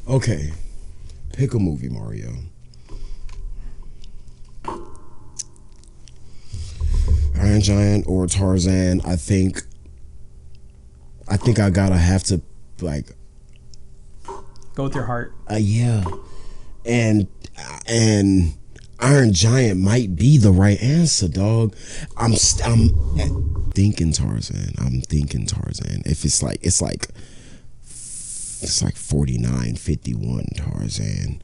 B: Okay, pick a movie, Mario. Iron Giant or Tarzan? I think I gotta have to like
A: go with your heart.
B: Yeah, and Iron Giant might be the right answer, dog. I'm thinking Tarzan. If it's like 49-51 Tarzan.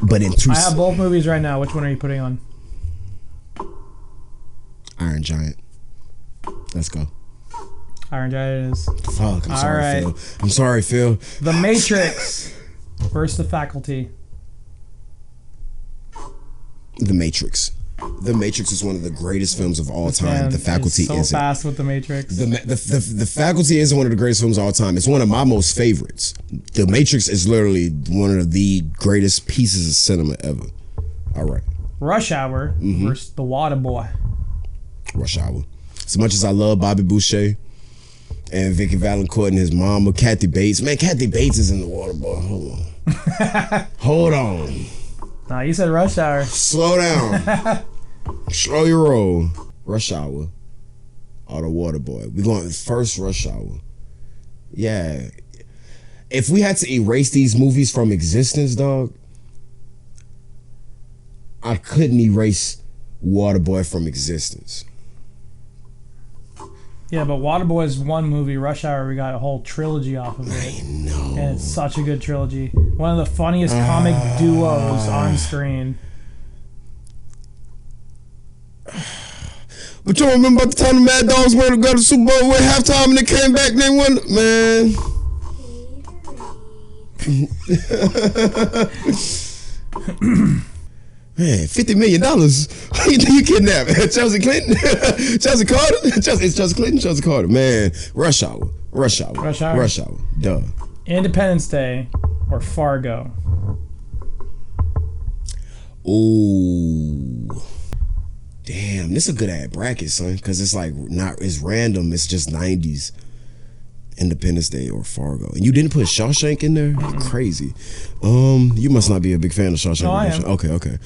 B: But in
A: I have both movies right now. Which one are you putting on?
B: Iron Giant. Let's go.
A: Iron Giant is.
B: Fuck, I'm sorry, Phil. I'm sorry, Phil.
A: The Matrix versus The Faculty.
B: The Matrix. The Matrix is one of the greatest films of all time.
A: Man,
B: The Faculty
A: is so
B: isn't.
A: fast with The Matrix.
B: The Faculty isn't one of the greatest films of all time. It's one of my most favorites. The Matrix is literally one of the greatest pieces of cinema ever. All right.
A: Rush Hour versus The Water Boy.
B: Rush Hour. As much as I love Bobby Boucher and Vicky Valancourt and his mama, Kathy Bates. Man, Kathy Bates is in The Water Boy. Hold on. Hold on.
A: Nah, you said Rush Hour.
B: Slow down. Slow your roll. Rush Hour or The Water Boy. We're going first Rush Hour. Yeah. If we had to erase these movies from existence, dog, I couldn't erase Waterboy from existence.
A: Yeah, but Waterboy is one movie. Rush Hour, we got a whole trilogy off of it.
B: I know.
A: And it's such a good trilogy. One of the funniest comic duos on screen.
B: But you don't remember about the time the Mad Dogs went to go to the Super Bowl with halftime and they came back and they won? Man. Man, $50 million. Who you think you kidnapped? Chelsea Clinton? Chelsea Carter? It's Chelsea Clinton, Chelsea Carter. Man, Rush Hour. Rush Hour.
A: Rush Hour?
B: Rush Hour. Duh.
A: Independence Day or Fargo?
B: Ooh. Damn, this is a good ass bracket, son. Cause it's like it's random. It's just 90s. Independence Day or Fargo. And you didn't put Shawshank in there? You're crazy. You must not be a big fan of Shawshank.
A: No, I am.
B: Okay.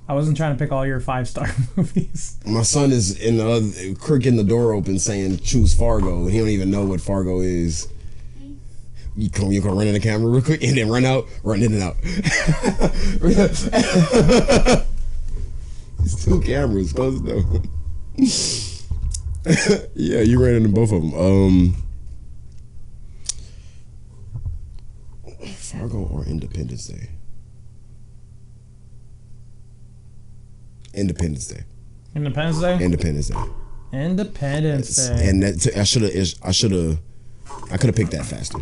A: I wasn't trying to pick all your 5-star movies.
B: My son is in the other, cricking the door open saying choose Fargo, and he don't even know what Fargo is. You can run in the camera real quick and then run in and out. It's 2 cameras, close the door. Yeah, you ran into both of them. Fargo or Independence Day? Independence Day.
A: Independence Day?
B: Independence Day.
A: Independence Day.
B: And that, I could have picked that faster.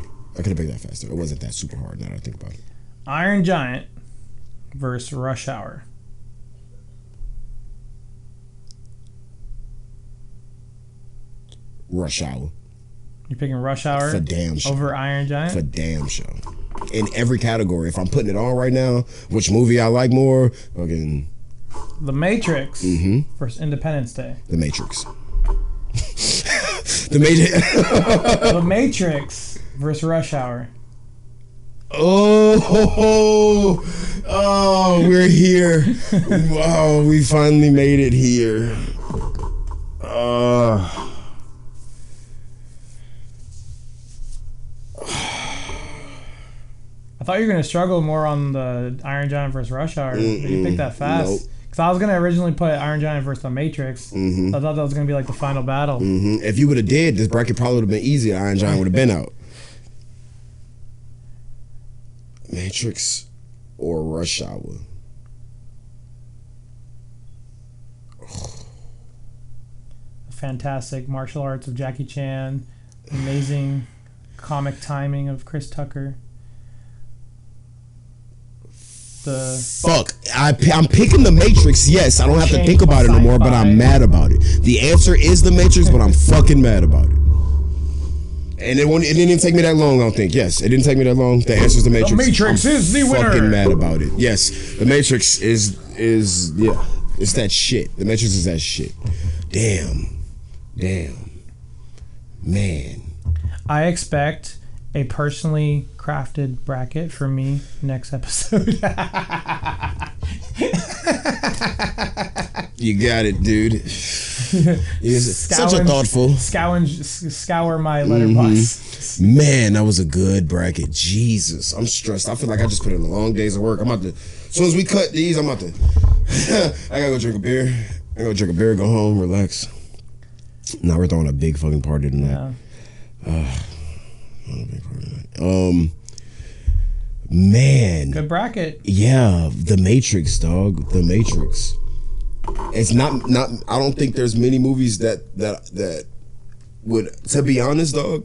B: It wasn't that super hard now that I think about it.
A: Iron Giant versus Rush Hour.
B: Rush Hour.
A: You picking Rush Hour
B: for damn sure.
A: Over Iron Giant?
B: For damn sure. In every category. If I'm putting it on right now, which movie I like more? Fucking
A: The Matrix versus Independence Day.
B: The Matrix.
A: The Matrix versus Rush Hour.
B: Oh, we're here. Wow, we finally made it here.
A: I thought you were going to struggle more on the Iron Giant versus Rush Hour. But you picked that fast.
B: Nope.
A: Because I was going to originally put Iron Giant versus The Matrix. I thought that was going to be like the final battle.
B: If you would have did, this bracket probably would have been easier. Iron Giant would have been out. Matrix or Rush Hour?
A: Fantastic martial arts of Jackie Chan. Amazing comic timing of Chris Tucker.
B: Fuck. I'm picking The Matrix. Yes, I don't have to think about it no more, but I'm mad about it. The answer is The Matrix, but I'm fucking mad about it. And it didn't even take me that long, I don't think. Yes, it didn't take me that long. The answer is The Matrix.
A: The Matrix is the winner.
B: Fucking mad about it. Yes, The Matrix is yeah. It's that shit. The Matrix is that shit. Damn. Man.
A: I expect a personally crafted bracket for me next episode.
B: You got it, dude. Such a thoughtful.
A: Scour my letterbox.
B: Man, that was a good bracket. Jesus, I'm stressed. I feel like I just put in long days of work. I'm about to, as soon as we cut these, I'm about to, I gotta go drink a beer. Go home, relax. Now we're throwing a big fucking party tonight. Yeah. Man.
A: Good bracket.
B: Yeah, The Matrix, dog. The Matrix. It's not. I don't think there's many movies that would. To be honest, dog.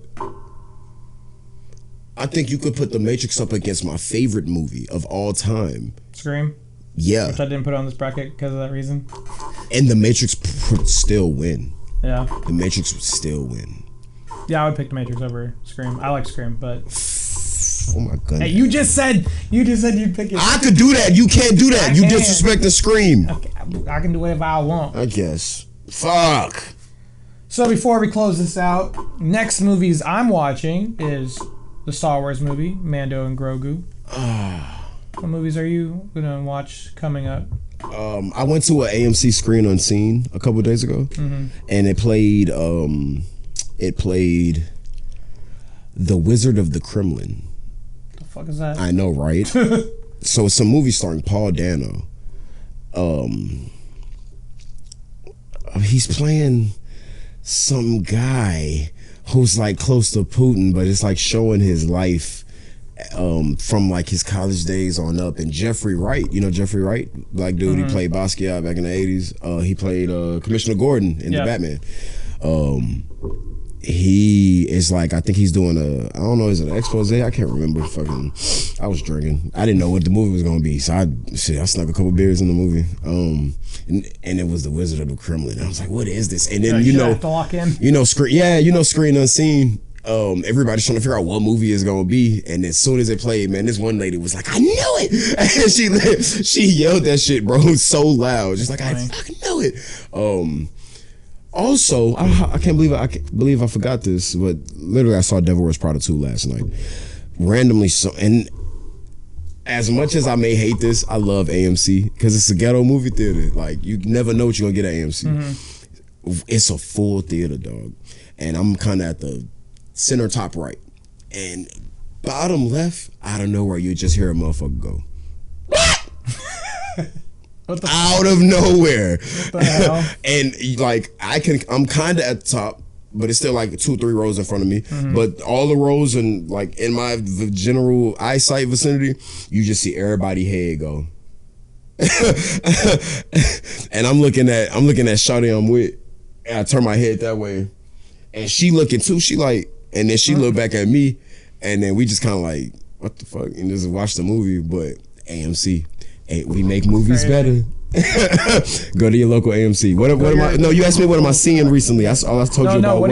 B: I think you could put The Matrix up against my favorite movie of all time.
A: Scream.
B: Yeah.
A: Which I didn't put on this bracket because of that reason.
B: And The Matrix would still win.
A: Yeah.
B: The Matrix would still win.
A: Yeah, I would pick The Matrix over Scream. I like Scream, but.
B: Oh my goodness.
A: Hey, you just said you'd pick it.
B: I could do that. You can't do that. You disrespect the Scream.
A: Okay, I can do whatever I want.
B: I guess. Fuck.
A: So before we close this out, next movies I'm watching is the Star Wars movie, Mando and Grogu. What movies are you gonna watch coming up?
B: I went to an AMC Screen Unseen a couple of days ago, and it played The Wizard of the Kremlin.
A: The fuck is that?
B: I know, right? So it's a movie starring Paul Dano. He's playing some guy who's like close to Putin, but it's like showing his life from like his college days on up. And Jeffrey Wright, you know Jeffrey Wright, black dude, he played Basquiat back in the 80s. He played Commissioner Gordon in the Batman. He is like, I think he's doing I don't know, is it an expose? I can't remember. I was drinking. I didn't know what the movie was gonna be, so I snuck a couple beers in the movie. And it was The Wizard of the Kremlin. I was like, what is this? And then
A: have to lock in.
B: Screen Unseen. everybody's trying to figure out what movie it's gonna be, and as soon as it played, man, this one lady was like, "I knew it!" And she yelled that shit, bro, so loud, just like, "I fucking knew it." Also, I can't believe I forgot this, but literally I saw Devil Wears Prada 2 last night, randomly. So, and as much as I may hate this, I love AMC because it's a ghetto movie theater. Like, you never know what you're gonna get at AMC. It's a full theater, dog, and I'm kind of at the center top right, and bottom left, out of nowhere, you just hear a motherfucker go, out of nowhere.
A: What the hell?
B: And like, I'm kind of at the top, but it's still like 2-3 rows in front of me. But all the rows and like in my general eyesight vicinity, you just see everybody head go. And I'm looking at shawty I'm with, and I turn my head that way, and she looking too. She like, and then she looked back at me, and then we just kind of like, what the fuck, and just watch the movie. But AMC, we make movies better. Go to your local AMC. What am I? No, you asked me what am I seeing recently. That's all I told you about.
A: What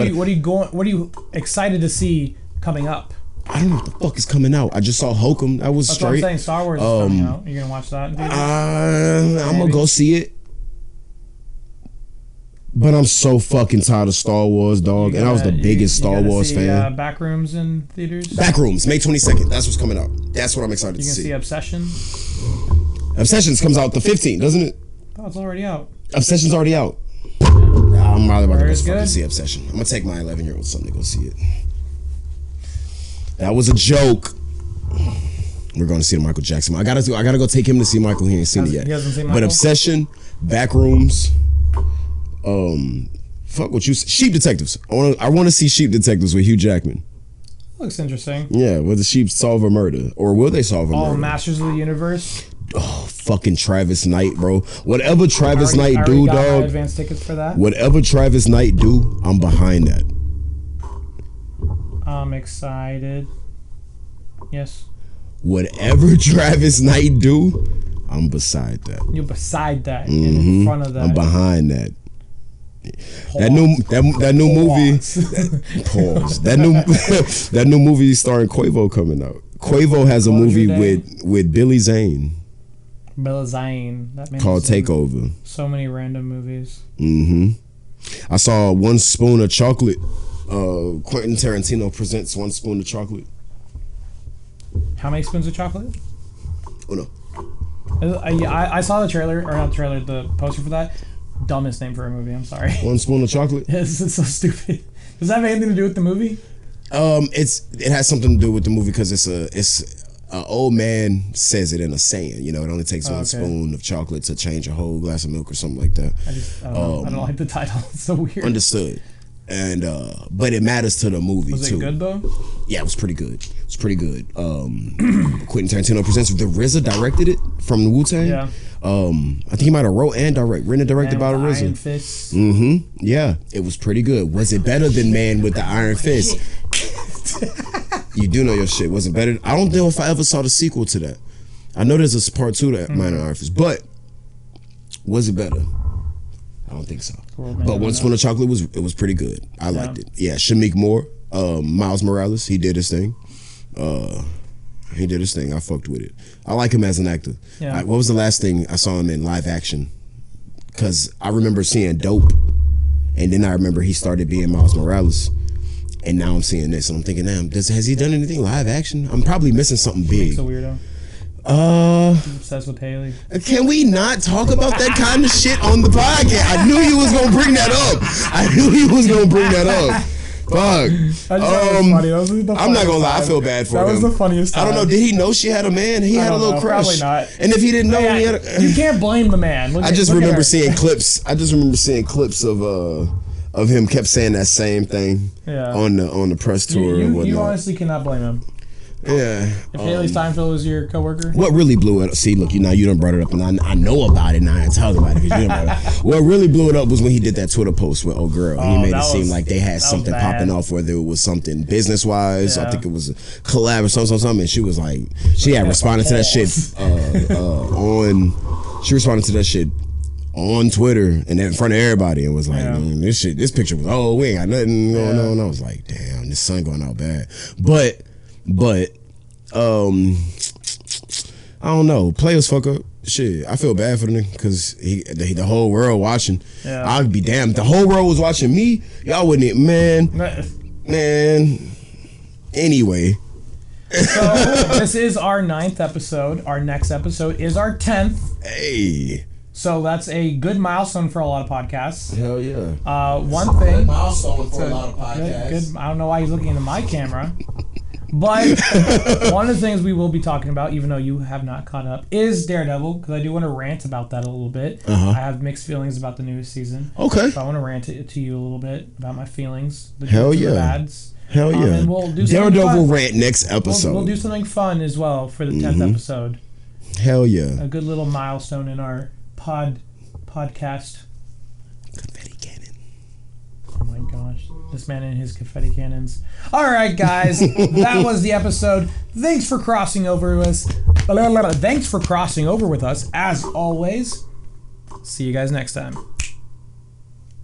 A: are you excited to see coming up?
B: I don't know what the fuck is coming out. I just saw Hokum. That was
A: That's
B: straight.
A: what I'm saying. Star Wars is coming out. You're gonna watch that in theaters?
B: I'm gonna go see it. But I'm so fucking tired of Star Wars, dog. And I was the biggest Star Wars fan.
A: Backrooms in theaters?
B: Backrooms, May 22nd. That's what's coming out. That's what I'm excited to see.
A: You can see Obsession?
B: Obsessions comes out the 15th, doesn't it?
A: Oh, it's already out.
B: Obsession's already out. I'm probably about to go fucking see Obsession. I'm gonna take my 11-year-old son to go see it. That was a joke. We're going to see the Michael Jackson. I gotta go take him to see Michael. He ain't seen it yet.
A: He hasn't seen Michael?
B: But Obsession, Backrooms, fuck what you Sheep Detectives. I want to see Sheep Detectives with Hugh Jackman.
A: Looks interesting.
B: Yeah, will the sheep solve a murder, or will they solve a murder?
A: Masters of the Universe.
B: Oh, fucking Travis Knight, bro. Whatever Travis Knight do,
A: got
B: dog.
A: my advance tickets for that.
B: Whatever Travis Knight do, I'm behind that.
A: I'm excited. Yes.
B: Whatever Travis Knight do, I'm beside that.
A: You're beside that. In front of that.
B: I'm behind that.
A: Pause.
B: That new movie. Pause. That new movie starring Quavo coming out. Quavo has a movie with Billy Zane.
A: Billy Zane. That man
B: called Takeover.
A: So many random movies.
B: I saw One Spoon of Chocolate. Quentin Tarantino presents One Spoon of Chocolate.
A: How many spoons of chocolate?
B: Oh no.
A: I saw the trailer, or not the trailer, the poster for that. Dumbest name for a movie. I'm sorry.
B: One Spoon of Chocolate.
A: It's so stupid. Does that have anything to do with the movie?
B: It has something to do with the movie because it's an old man says it in a saying. You know, it only takes one spoon of chocolate to change a whole glass of milk or something like that.
A: I don't like the title. It's so weird.
B: Understood. And but it matters to the movie too.
A: Was it good though?
B: Yeah, it was pretty good. It was pretty good. Quentin Tarantino presents. The RZA directed it from the Wu-Tang.
A: Yeah.
B: I think he might have written and directed by the RZA.
A: Iron Fist.
B: Yeah, it was pretty good. Was it better than Man with the Iron Fist? You do know your shit. Was it better? I don't know if I ever saw the sequel to that. I know there's a part 2 to Man with Iron Fist, but was it better? I don't think so. But One Spoon of Chocolate was pretty good. I liked it. Yeah, Shameik Moore, Miles Morales, he did his thing. I fucked with it. I like him as an actor. Yeah. What was the last thing I saw him in live action? Because I remember seeing Dope, and then I remember he started being Miles Morales, and now I'm seeing this, and I'm thinking, damn, has he done anything live action? I'm probably missing something big.
A: He's a weirdo. Obsessed with Haley.
B: Can we not talk about that kind of shit on the podcast? I knew you was gonna bring that up. Fuck. I'm not gonna lie, I feel bad for him.
A: That was the funniest time.
B: I don't know, did he know she had a man? He had a little crush.
A: Probably not.
B: And if he didn't know,
A: you can't blame the man.
B: I just remember seeing clips of him kept saying that same thing on the press tour and whatnot.
A: You honestly cannot blame him.
B: Yeah.
A: If Haley Steinfeld was your coworker,
B: what really blew it? See, look, you done brought it up, and I know about it now. I talk about it because you done brought it up. What really blew it up was when he did that Twitter post with old girl. He made it seem like they had something popping off, whether it was something business wise. I think it was a collab or something. And she was like, she had responded to that shit She responded to that shit on Twitter and in front of everybody and was like, man, this picture was we ain't got nothing going on. I was like, damn, this sun going out bad. But I don't know. Players fuck up. Shit, I feel bad for the nigga because the whole world watching. Yeah. I'd be damned. If the whole world was watching me, y'all wouldn't, man. Anyway.
A: So this is our 9th episode. Our next episode is our 10th.
B: Hey.
A: So that's a good milestone for a lot of podcasts.
B: Hell yeah.
A: One thing.
D: Milestone for a lot of podcasts.
A: Good. I don't know why he's looking into my camera. But one of the things we will be talking about, even though you have not caught up, is Daredevil, because I do want to rant about that a little bit. I have mixed feelings about the newest season.
B: Okay.
A: So I want to rant to you a little bit about my feelings. The
B: Hell
A: goods
B: yeah.
A: and the bads.
B: Hell yeah.
A: And we'll do
B: Daredevil rant next episode.
A: We'll do something fun as well for the 10th episode.
B: Hell yeah.
A: A good little milestone in our podcast.
B: Confetti cannon.
A: Oh my gosh. This man and his confetti cannons. All right, guys. That was the episode. Thanks for crossing over with us. Thanks for crossing over with us, as always. See you guys next time.